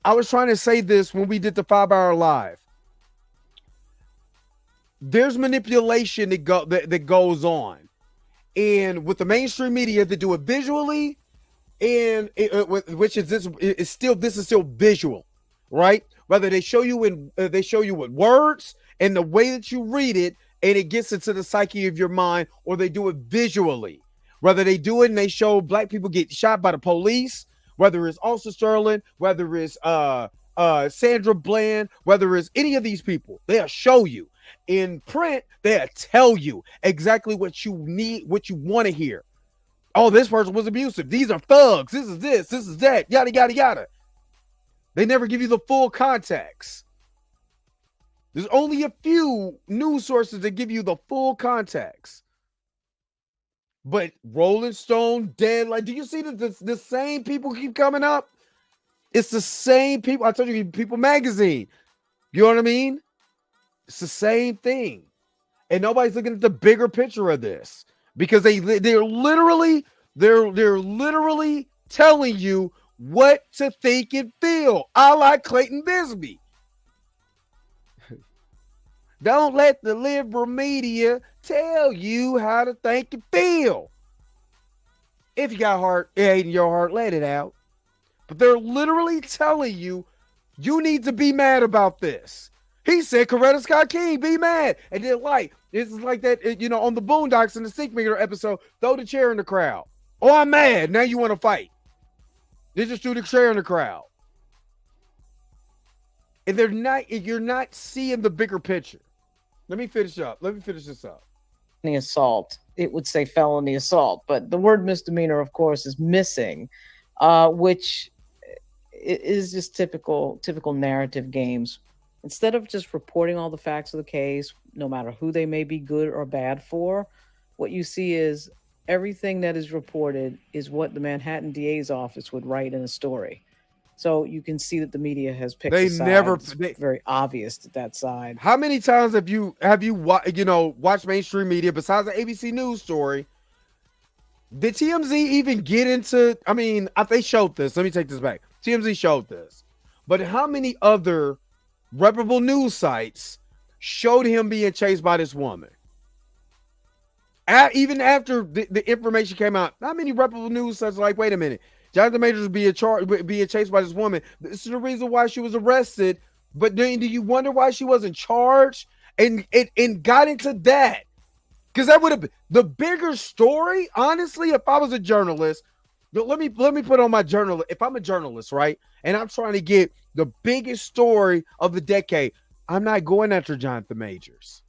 I was trying to say this when we did the 5-hour live. There's manipulation that goes on. And with the mainstream media, they do it visually, and this is still visual, right? Whether they show you with words and the way that you read it, and it gets into the psyche of your mind, or they do it visually. Whether they do it and they show black people get shot by the police, whether it's Ulster Sterling, whether it's Sandra Bland, whether it's any of these people, they'll show you. In print, they'll tell you exactly what you need, what you want to hear. Oh, this person was abusive. These are thugs. This is that, yada, yada, yada. They never give you the full context. There's only a few news sources that give you the full context. But Rolling Stone, Deadline, do you see that the same people keep coming up? It's the same people. I told you, People Magazine. You know what I mean? It's the same thing. And nobody's looking at the bigger picture of this because they're literally telling you what to think and feel. I like Clayton Bisbee. Don't let the liberal media tell you how to think and feel. If you got hate in your heart, let it out. But they're literally telling you, you need to be mad about this. He said, Coretta Scott King, be mad. And then it's like that, on the Boondocks in the Stick Meter episode, throw the chair in the crowd. Oh, I'm mad. Now you want to fight. They just threw the chair in the crowd. And you're not seeing the bigger picture. Let me finish this up. The assault, it would say felony assault, but the word misdemeanor, of course, is missing, which is just typical narrative games. Instead of just reporting all the facts of the case, no matter who they may be good or bad for, what you see is everything that is reported is what the Manhattan DA's office would write in a story. So you can see that the media has picked a side. It's very obvious that side. How many times have you watched mainstream media besides the ABC News story? Did TMZ even get into? I mean, they showed this. Let me take this back. TMZ showed this, but how many other reputable news sites showed him being chased by this woman? Even after the information came out, how many reputable news sites are like, wait a minute, Jonathan Majors being chased by this woman? This is the reason why she was arrested. But then do you wonder why she wasn't charged and got into that? Because that would have been the bigger story. Honestly, if I was a journalist, let me put on my journal. If I'm a journalist, right, and I'm trying to get the biggest story of the decade, I'm not going after Jonathan Majors.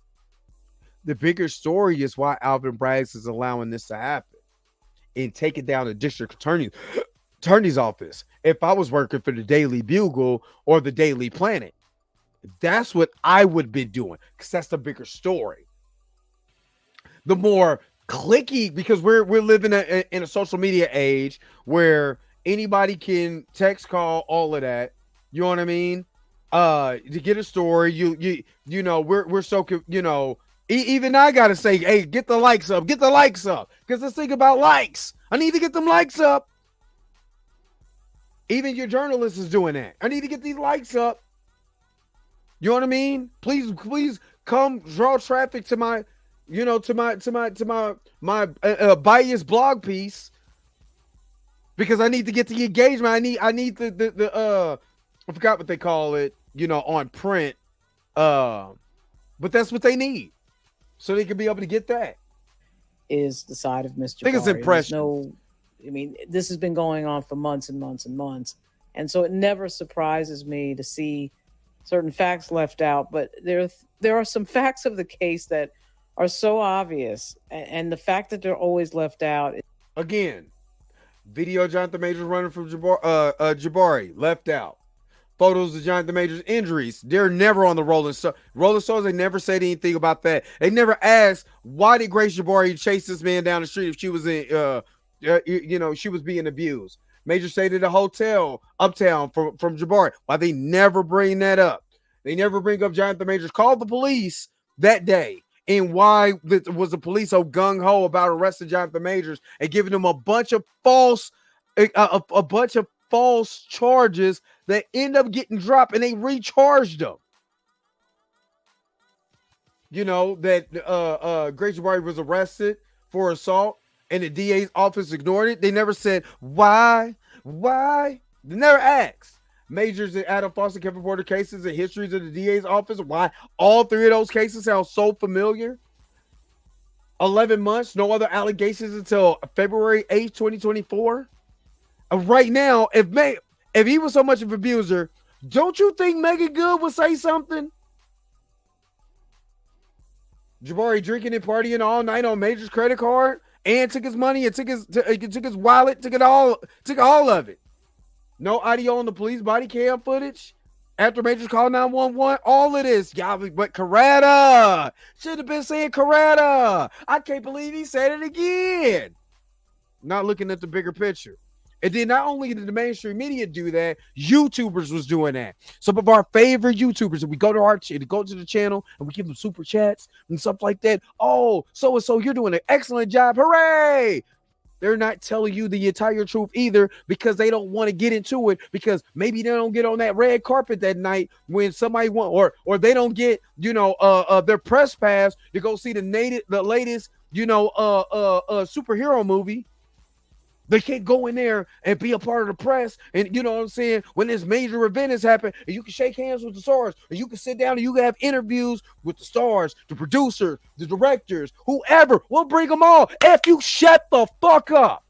The bigger story is why Alvin Braggs is allowing this to happen and take it down to district attorney's office. If I was working for the Daily Bugle or the Daily Planet, that's what I would be doing because that's the bigger story. The more clicky, because we're living in a social media age where anybody can text, call, all of that. You know what I mean? To get a story, we're so even I gotta say, hey, get the likes up, because let's think about likes. I need to get them likes up. Even your journalist is doing that. I need to get these likes up. You know what I mean? Please come draw traffic to my biased blog piece, because I need to get the engagement. I need the I forgot what they call it, on print. But that's what they need, so they can be able to get that. Is the side of Mr. I think it's impression. This has been going on for months and months and months. And so it never surprises me to see certain facts left out. But there are some facts of the case that are so obvious. And the fact that they're always left out. Again, video of Jonathan Majors running from Jabari, left out. Photos of Jonathan Majors' injuries, they're never on the Rolling Stones. Rolling Stones, they never said anything about that. They never asked, why did Grace Jabari chase this man down the street if she was she was being abused? Major stayed at a hotel uptown from Jabari. Why they never bring that up? They never bring up Jonathan Majors called the police that day, and why was the police so gung-ho about arresting Jonathan Majors and giving them a bunch of false charges that end up getting dropped, and they recharged them. That Grace Jabari was arrested for assault, and the DA's office ignored it. They never said why. They never asked. Majors and Adam Foster, Kevin Porter cases and histories of the DA's office. Why all three of those cases sound so familiar? 11 months, no other allegations until February 8th, 2024. Right now, if he was so much of an abuser, don't you think Megan Good would say something? Jabari drinking and partying all night on Major's credit card and took his money and took his wallet, took all of it. No audio on the police body cam footage After Majors called 911, all of this, y'all, but Coretta should have been saying Coretta. I can't believe he said it again. Not looking at the bigger picture. And then not only did the mainstream media do that, YouTubers was doing that. Some of our favorite YouTubers, if we go to the channel and we give them super chats and stuff like that. Oh, so-and-so, you're doing an excellent job. Hooray! They're not telling you the entire truth either because they don't want to get into it because maybe they don't get on that red carpet that night when somebody want or they don't get, their press pass to go see the latest, superhero movie. They can't go in there and be a part of the press. And you know what I'm saying? When this major event has happened, and you can shake hands with the stars, and you can sit down and you can have interviews with the stars, the producers, the directors, whoever. We'll bring them all. If you shut the fuck up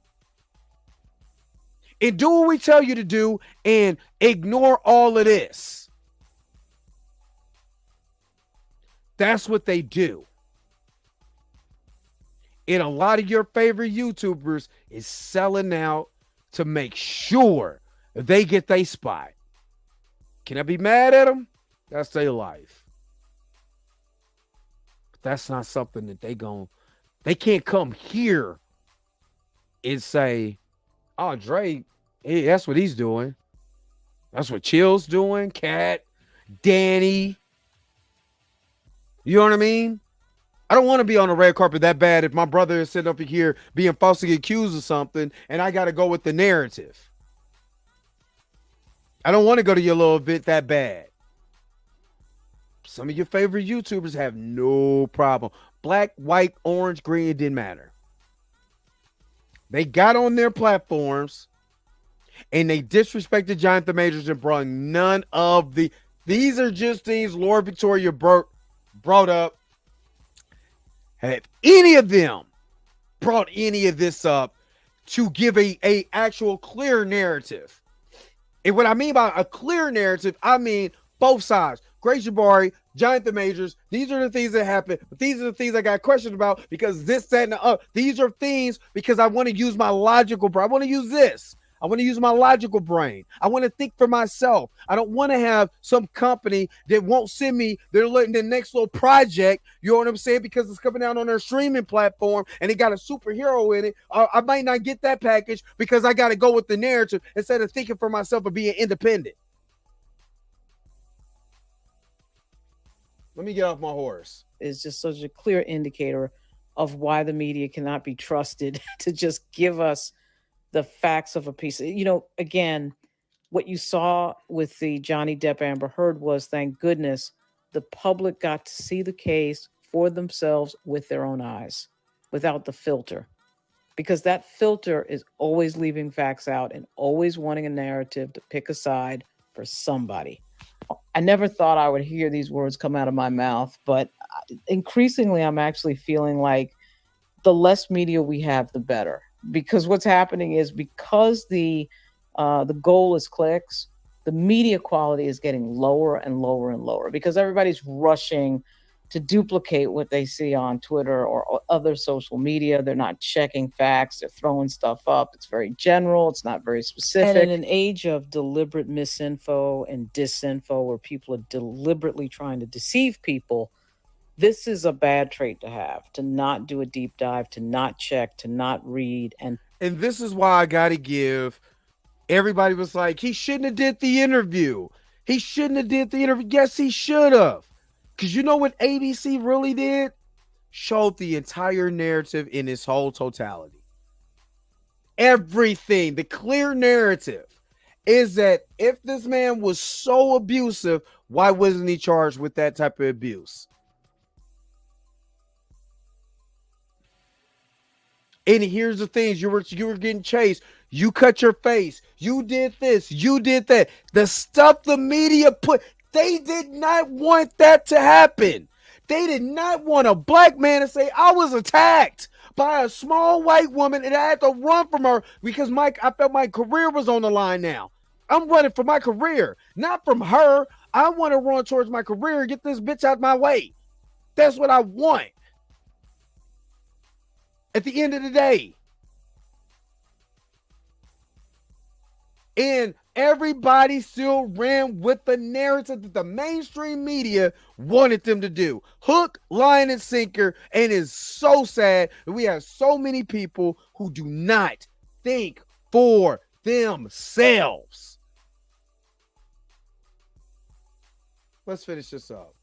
and do what we tell you to do and ignore all of this. That's what they do. And a lot of your favorite YouTubers is selling out to make sure they get their spot. Can I be mad at them? That's their life. But that's not something that they can't come here and say, oh, Dre, hey, that's what he's doing. That's what Chill's doing. Cat, Danny. You know what I mean? I don't want to be on the red carpet that bad if my brother is sitting up here being falsely accused of something and I got to go with the narrative. I don't want to go to your little bit that bad. Some of your favorite YouTubers have no problem. Black, white, orange, green, it didn't matter. They got on their platforms and they disrespected Jonathan Majors and brought none of these are just things Lord Victoria brought up. Have any of them brought any of this up to give a actual clear narrative? And what I mean by a clear narrative, I mean both sides. Grace Jabari, Jonathan Majors, these are the things that happened. But these are the things I got questions about because this, that, and the other. These are things because I want to use my logical brain. I want to use this. I want to use my logical brain. I want to think for myself. I don't want to have some company that won't send me their next little project, you know what I'm saying, because it's coming out on their streaming platform and it got a superhero in it. I might not get that package because I got to go with the narrative instead of thinking for myself and being independent. Let me get off my horse. It's just such a clear indicator of why the media cannot be trusted to just give us the facts of a piece. Again, what you saw with the Johnny Depp Amber Heard was, thank goodness, the public got to see the case for themselves with their own eyes, without the filter. Because that filter is always leaving facts out and always wanting a narrative to pick a side for somebody. I never thought I would hear these words come out of my mouth, but increasingly I'm actually feeling like the less media we have, the better. Because what's happening is because the goal is clicks, the media quality is getting lower and lower and lower because everybody's rushing to duplicate what they see on Twitter or other social media. They're not checking facts. They're throwing stuff up. It's very general. It's not very specific. And in an age of deliberate misinfo and disinfo where people are deliberately trying to deceive people, this is a bad trait to have, to not do a deep dive, to not check, to not read. And this is why I got to give, everybody was like, he shouldn't have did the interview. He shouldn't have did the interview. Yes, he should have. Because you know what ABC really did? Showed the entire narrative in its whole totality. Everything, the clear narrative is that if this man was so abusive, why wasn't he charged with that type of abuse? And here's the things, you were getting chased. You cut your face. You did this. You did that. The stuff the media put, they did not want that to happen. They did not want a black man to say, I was attacked by a small white woman and I had to run from her because I felt my career was on the line now. I'm running for my career, not from her. I want to run towards my career and get this bitch out my way. That's what I want. At the end of the day. And everybody still ran with the narrative that the mainstream media wanted them to do. Hook, line, and sinker. And it's so sad that we have so many people who do not think for themselves. Let's finish this up.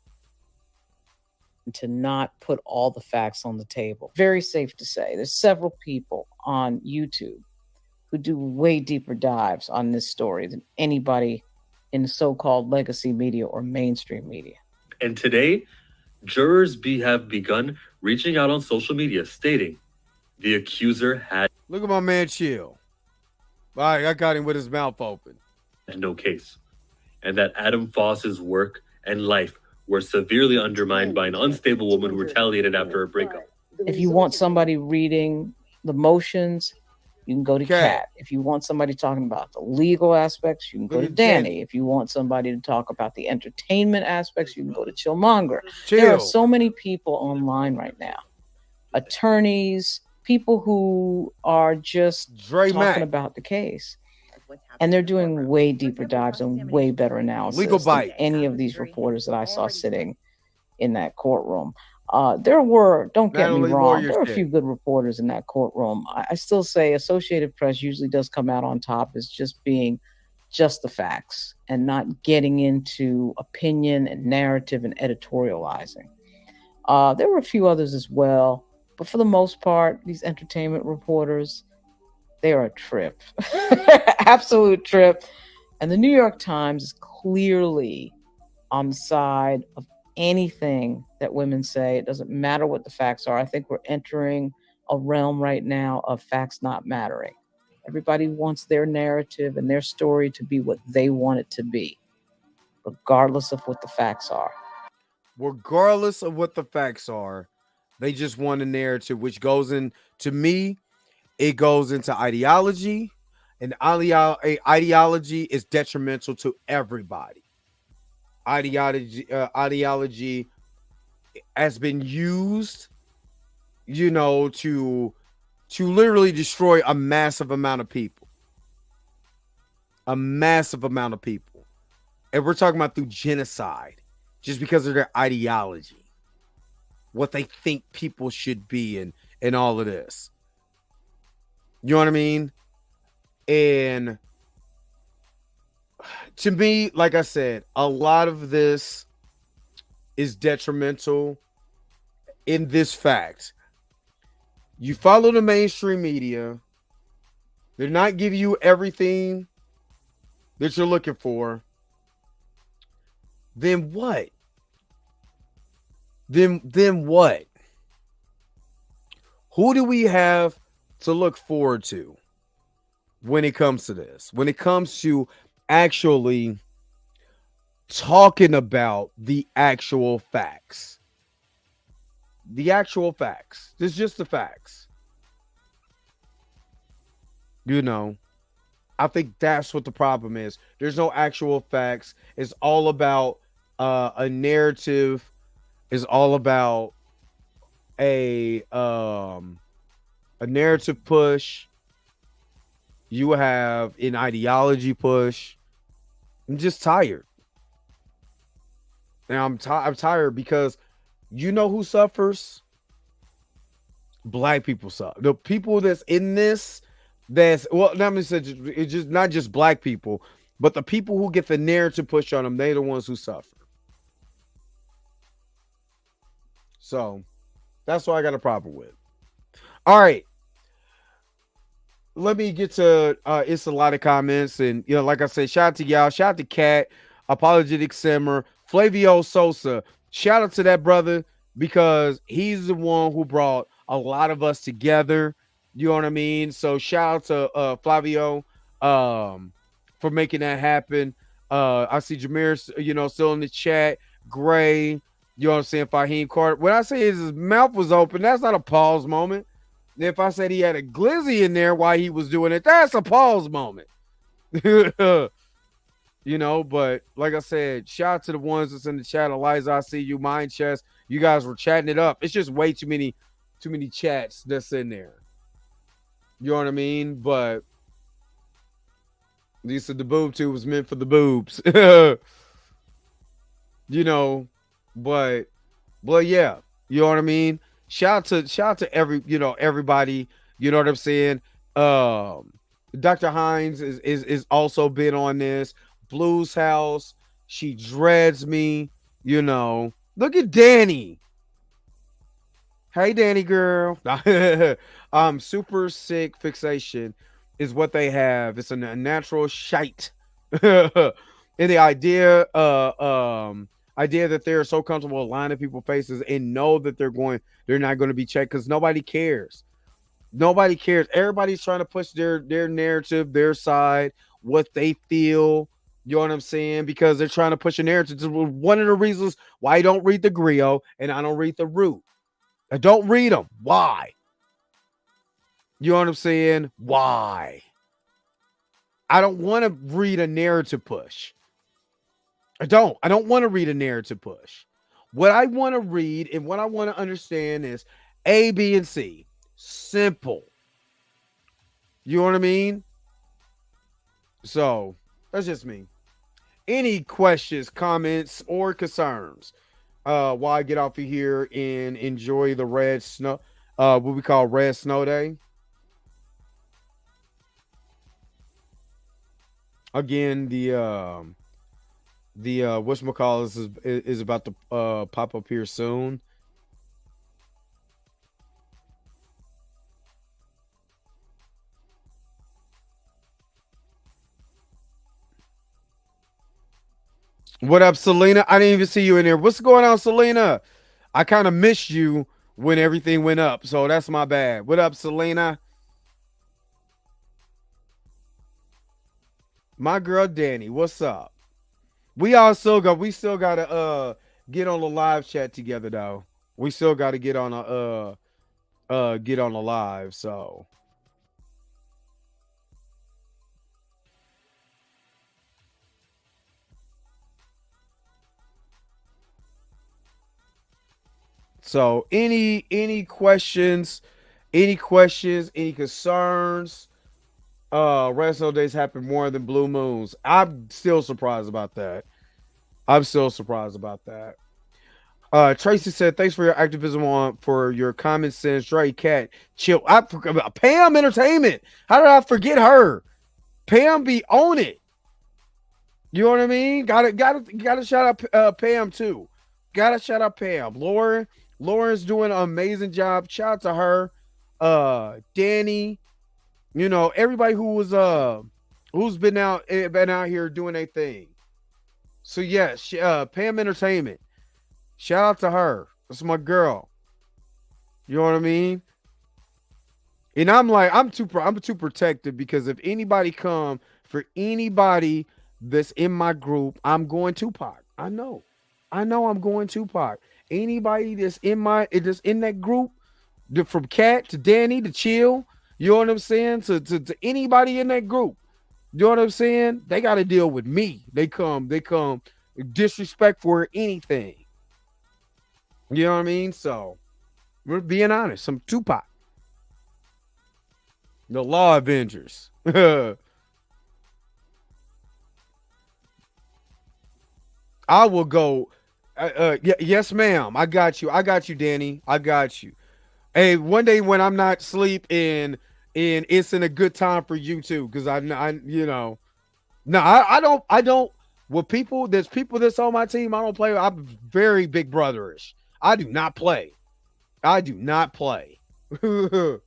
To not put all the facts on the table. Very safe to say there's several people on YouTube who do way deeper dives on this story than anybody in the so-called legacy media or mainstream media. And today, jurors have begun reaching out on social media stating the accuser had Look at my man Chill. All right, I got him with his mouth open. no case, and that Adam Foss's work and life were severely undermined by an unstable woman who retaliated after a breakup. If you want somebody reading the motions, you can go to Okay. Kat. If you want somebody talking about the legal aspects, you can go to Danny. If you want somebody to talk about the entertainment aspects, you can go to Chillmonger. There are so many people online right now. Attorneys, people who are just talking about the case. And they're doing way deeper dives and way better analysis Legal than bite. any of these reporters that I saw sitting in that courtroom. There were, don't get me Natalie wrong, Warrior there were a shit. few good reporters in that courtroom. I still say Associated Press usually does come out on top as just being just the facts and not getting into opinion and narrative and editorializing. There were a few others as well, but for the most part, these entertainment reporters, they are a trip. Absolute trip. And the New York Times is clearly on the side of anything that women say. It doesn't matter what the facts are. I think we're entering a realm right now of facts not mattering. Everybody wants their narrative and their story to be what they want it to be, regardless of what the facts are. Regardless of what the facts are, they just want a narrative, which goes in, to me, it goes into ideology, and ideology is detrimental to everybody. Ideology has been used, to literally destroy a massive amount of people. A massive amount of people. And we're talking about through genocide, just because of their ideology, what they think people should be, and all of this. You know what I mean? And to me, like I said, a lot of this is detrimental in this fact. You follow the mainstream media, they're not giving you everything that you're looking for. Then what? Then what? Who do we have to look forward to when it comes to this? When it comes to actually talking about the actual facts. The actual facts. It's just the facts. I think that's what the problem is. There's no actual facts. It's all about a narrative. It's all about a narrative push. You have an ideology push. I'm just tired. And I'm tired because you know who suffers? Black people suffer. The people that's in this, it's just not just black people, but the people who get the narrative push on them, they're the ones who suffer. So that's what I got a problem with. All right. Let me get to it's a lot of comments, and like I said, shout out to y'all, shout out to Kat, Apologetic Simmer, Flavio Sosa. Shout out to that brother because he's the one who brought a lot of us together. You know what I mean? So shout out to Flavio for making that happen. I see Jameer, still in the chat. Gray, you know what I'm saying? Fahim Carter. When I say his mouth was open, that's not a pause moment. If I said he had a glizzy in there while he was doing it, that's a pause moment. But like I said, shout out to the ones that's in the chat. Eliza, I see you. Mind Chest, you guys were chatting it up. It's just way too many chats that's in there. You know what I mean? But Lisa, the boob tube was meant for the boobs. You know, but yeah, you know what I mean? Shout out to everybody, you know what I'm saying? Dr. Hines is also been on this. Blues House, she dreads me, you know. Look at Danny. Hey Danny girl. Super sick fixation is what they have. It's a natural shite. And the idea that they're so comfortable lying to people's faces and know that they're not going to be checked because nobody cares. Nobody cares. Everybody's trying to push their narrative, their side, what they feel. You know what I'm saying? Because they're trying to push a narrative. One of the reasons why I don't read the Griot and I don't read the Root. I don't read them. Why? You know what I'm saying? Why? I don't want to read a narrative push. I don't want to read a narrative push. What I want to read and what I want to understand is A, B, and C. Simple. You know what I mean? So that's just me. Any questions, comments, or concerns while I get off of here and enjoy the red snow, what we call Red Snow Day? Again, the whatchamacallit is about to pop up here soon. What up, Selena? I didn't even see you in there. What's going on, Selena? I kind of missed you when everything went up, so that's my bad. What up, Selena? My girl Danny, what's up? We still gotta get on the live chat together though. We still gotta get on a live, so any questions, any concerns? Red Snow Days happen more than blue moons. I'm still surprised about that. Tracy said, thanks for your activism for your common sense. Dre Cat, chill. I forgot about Pam Entertainment. How did I forget her? Pam be on it. You know what I mean? Gotta shout out Pam too. Gotta shout out Pam. Lauren's doing an amazing job. Shout out to her. Danny. You know, everybody who's been out here doing their thing. So yes, Pam Entertainment. Shout out to her. That's my girl. You know what I mean? And I'm too protective because if anybody come for anybody that's in my group, I'm going Tupac. I know I'm going Tupac. Anybody that's in that group, from Cat to Danny to Chill, you know what I'm saying? To anybody in that group, you know what I'm saying? They got to deal with me. They come disrespectful or anything. You know what I mean? So we're being honest. I'm Tupac. The Law Avengers. I will go. Yes, ma'am. I got you, Danny. I got you. Hey, one day when I'm not asleep and it's in a good time for you too, because I don't. With people, there's people that's on my team. I don't play. I'm very big brotherish. I do not play. You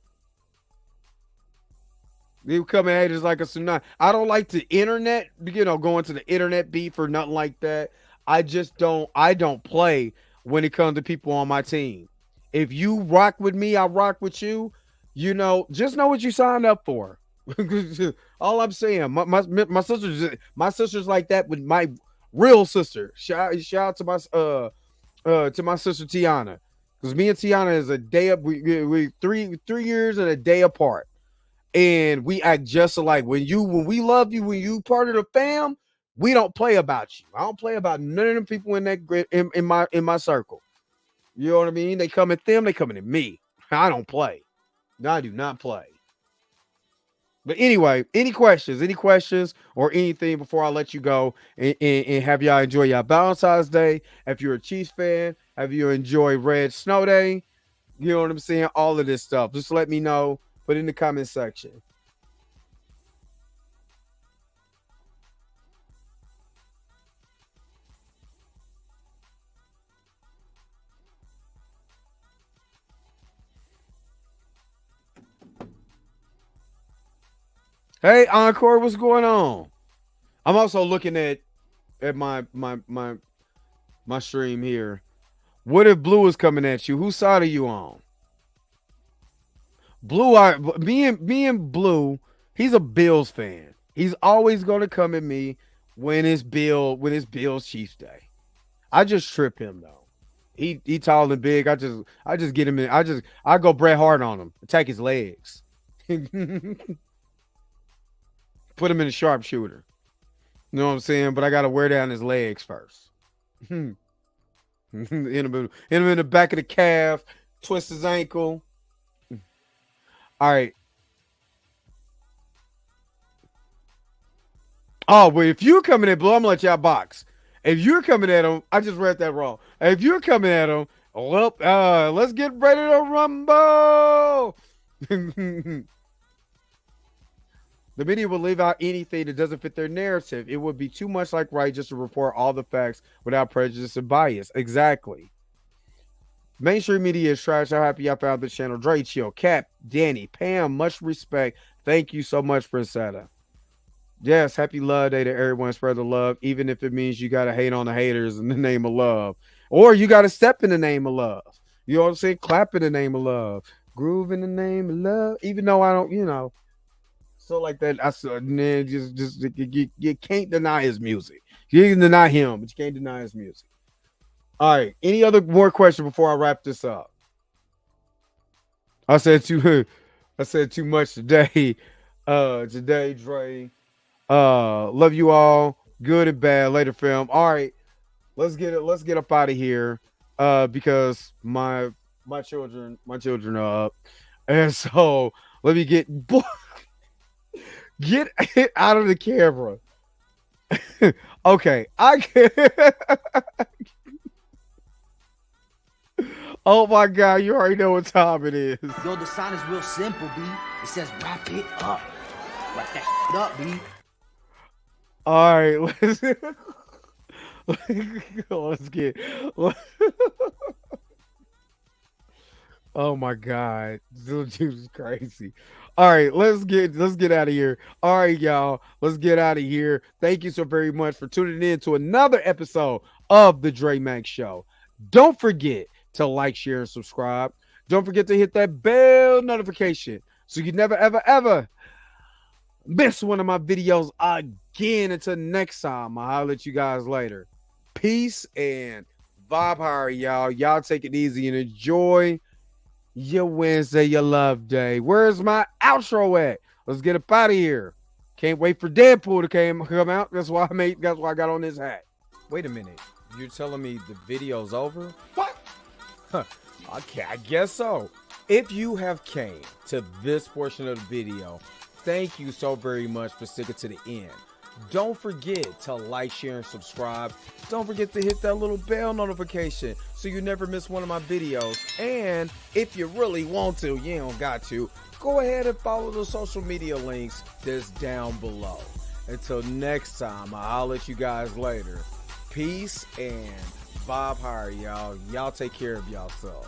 come at haters like a tsunami. I don't like the internet, going to the internet beef or nothing like that. I don't play when it comes to people on my team. If you rock with me, I rock with you. Just know what you signed up for. All I'm saying, my sister's like that with my real sister. Shout out to my sister Tiana, because me and Tiana is a day up. We 3 years and a day apart, and we act just alike. When we love you, when you part of the fam, we don't play about you. I don't play about none of them people in that grid in my circle. You know what I mean? They come at them, they coming at me. I don't play. I do not play. But anyway, any questions or anything before I let you go and have y'all enjoy y'all Valentine's Day. If you're a Chiefs fan, have you enjoyed Red Snow Day? You know what I'm saying? All of this stuff. Just let me know. Put in the comment section. Hey, Encore, what's going on? I'm also looking at my stream here. What if Blue is coming at you? Whose side are you on? Blue, me and Blue, he's a Bills fan. He's always gonna come at me when it's Bills Chiefs Day. I just trip him though. He tall and big. I just get him in. I go Bret Hart on him. Attack his legs. Put him in a sharpshooter. You know what I'm saying? But I gotta wear down his legs first. Hit him in the back of the calf, twist his ankle. All right. Oh, but if you're coming at Blue, I'm gonna let y'all box. If you're coming at him, I just read that wrong. If you're coming at him, well, let's get ready to rumble. The media will leave out anything that doesn't fit their narrative. It would be too much like right just to report all the facts without prejudice and bias. Exactly. Mainstream media is trash. How happy I found this channel. Dre, Chill, Cap, Danny, Pam, much respect. Thank you so much, Princetta. Yes, happy love day to everyone. Spread the love, even if it means you got to hate on the haters in the name of love. Or you got to step in the name of love. You know what I'm saying? Clap in the name of love. Groove in the name of love. Even though I don't, so like that, I said, man, just you can't deny his music. You can deny him, but you can't deny his music. All right. Any other more questions before I wrap this up? I said too much today. Today, Dre. Love you all. Good and bad. Later, film. All right. Let's get up out of here. Because my children are up. And so let me get it out of the camera. Okay. I can't. Oh my God, you already know what time it is. Yo, the sign is real simple, B. It says wrap it up. Wrap that shit up, B. All right, let's get. Oh my God, this is crazy. All right, let's get out of here. All right, y'all, let's get out of here. Thank you so very much for tuning in to another episode of the Dre Max Show. Don't forget to like, share, and subscribe. Don't forget to hit that bell notification so you never, ever, ever miss one of my videos again. Until next time, I'll holler at you guys later. Peace and vibe higher, y'all. Y'all take it easy and enjoy your Wednesday, your love day. Where's my outro at? Let's get up out of here. Can't wait for Deadpool to come out. That's why I got on this hat. Wait a minute. You're telling me the video's over? What? Okay, I guess so. If you have came to this portion of the video, thank you so very much for sticking to the end. Don't forget to like, share, and subscribe. Don't forget to hit that little bell notification so you never miss one of my videos. And if you really want to, you don't got to, go ahead and follow the social media links that's down below. Until next time, I'll let you guys later. Peace and vibe higher, y'all. Y'all take care of yourself.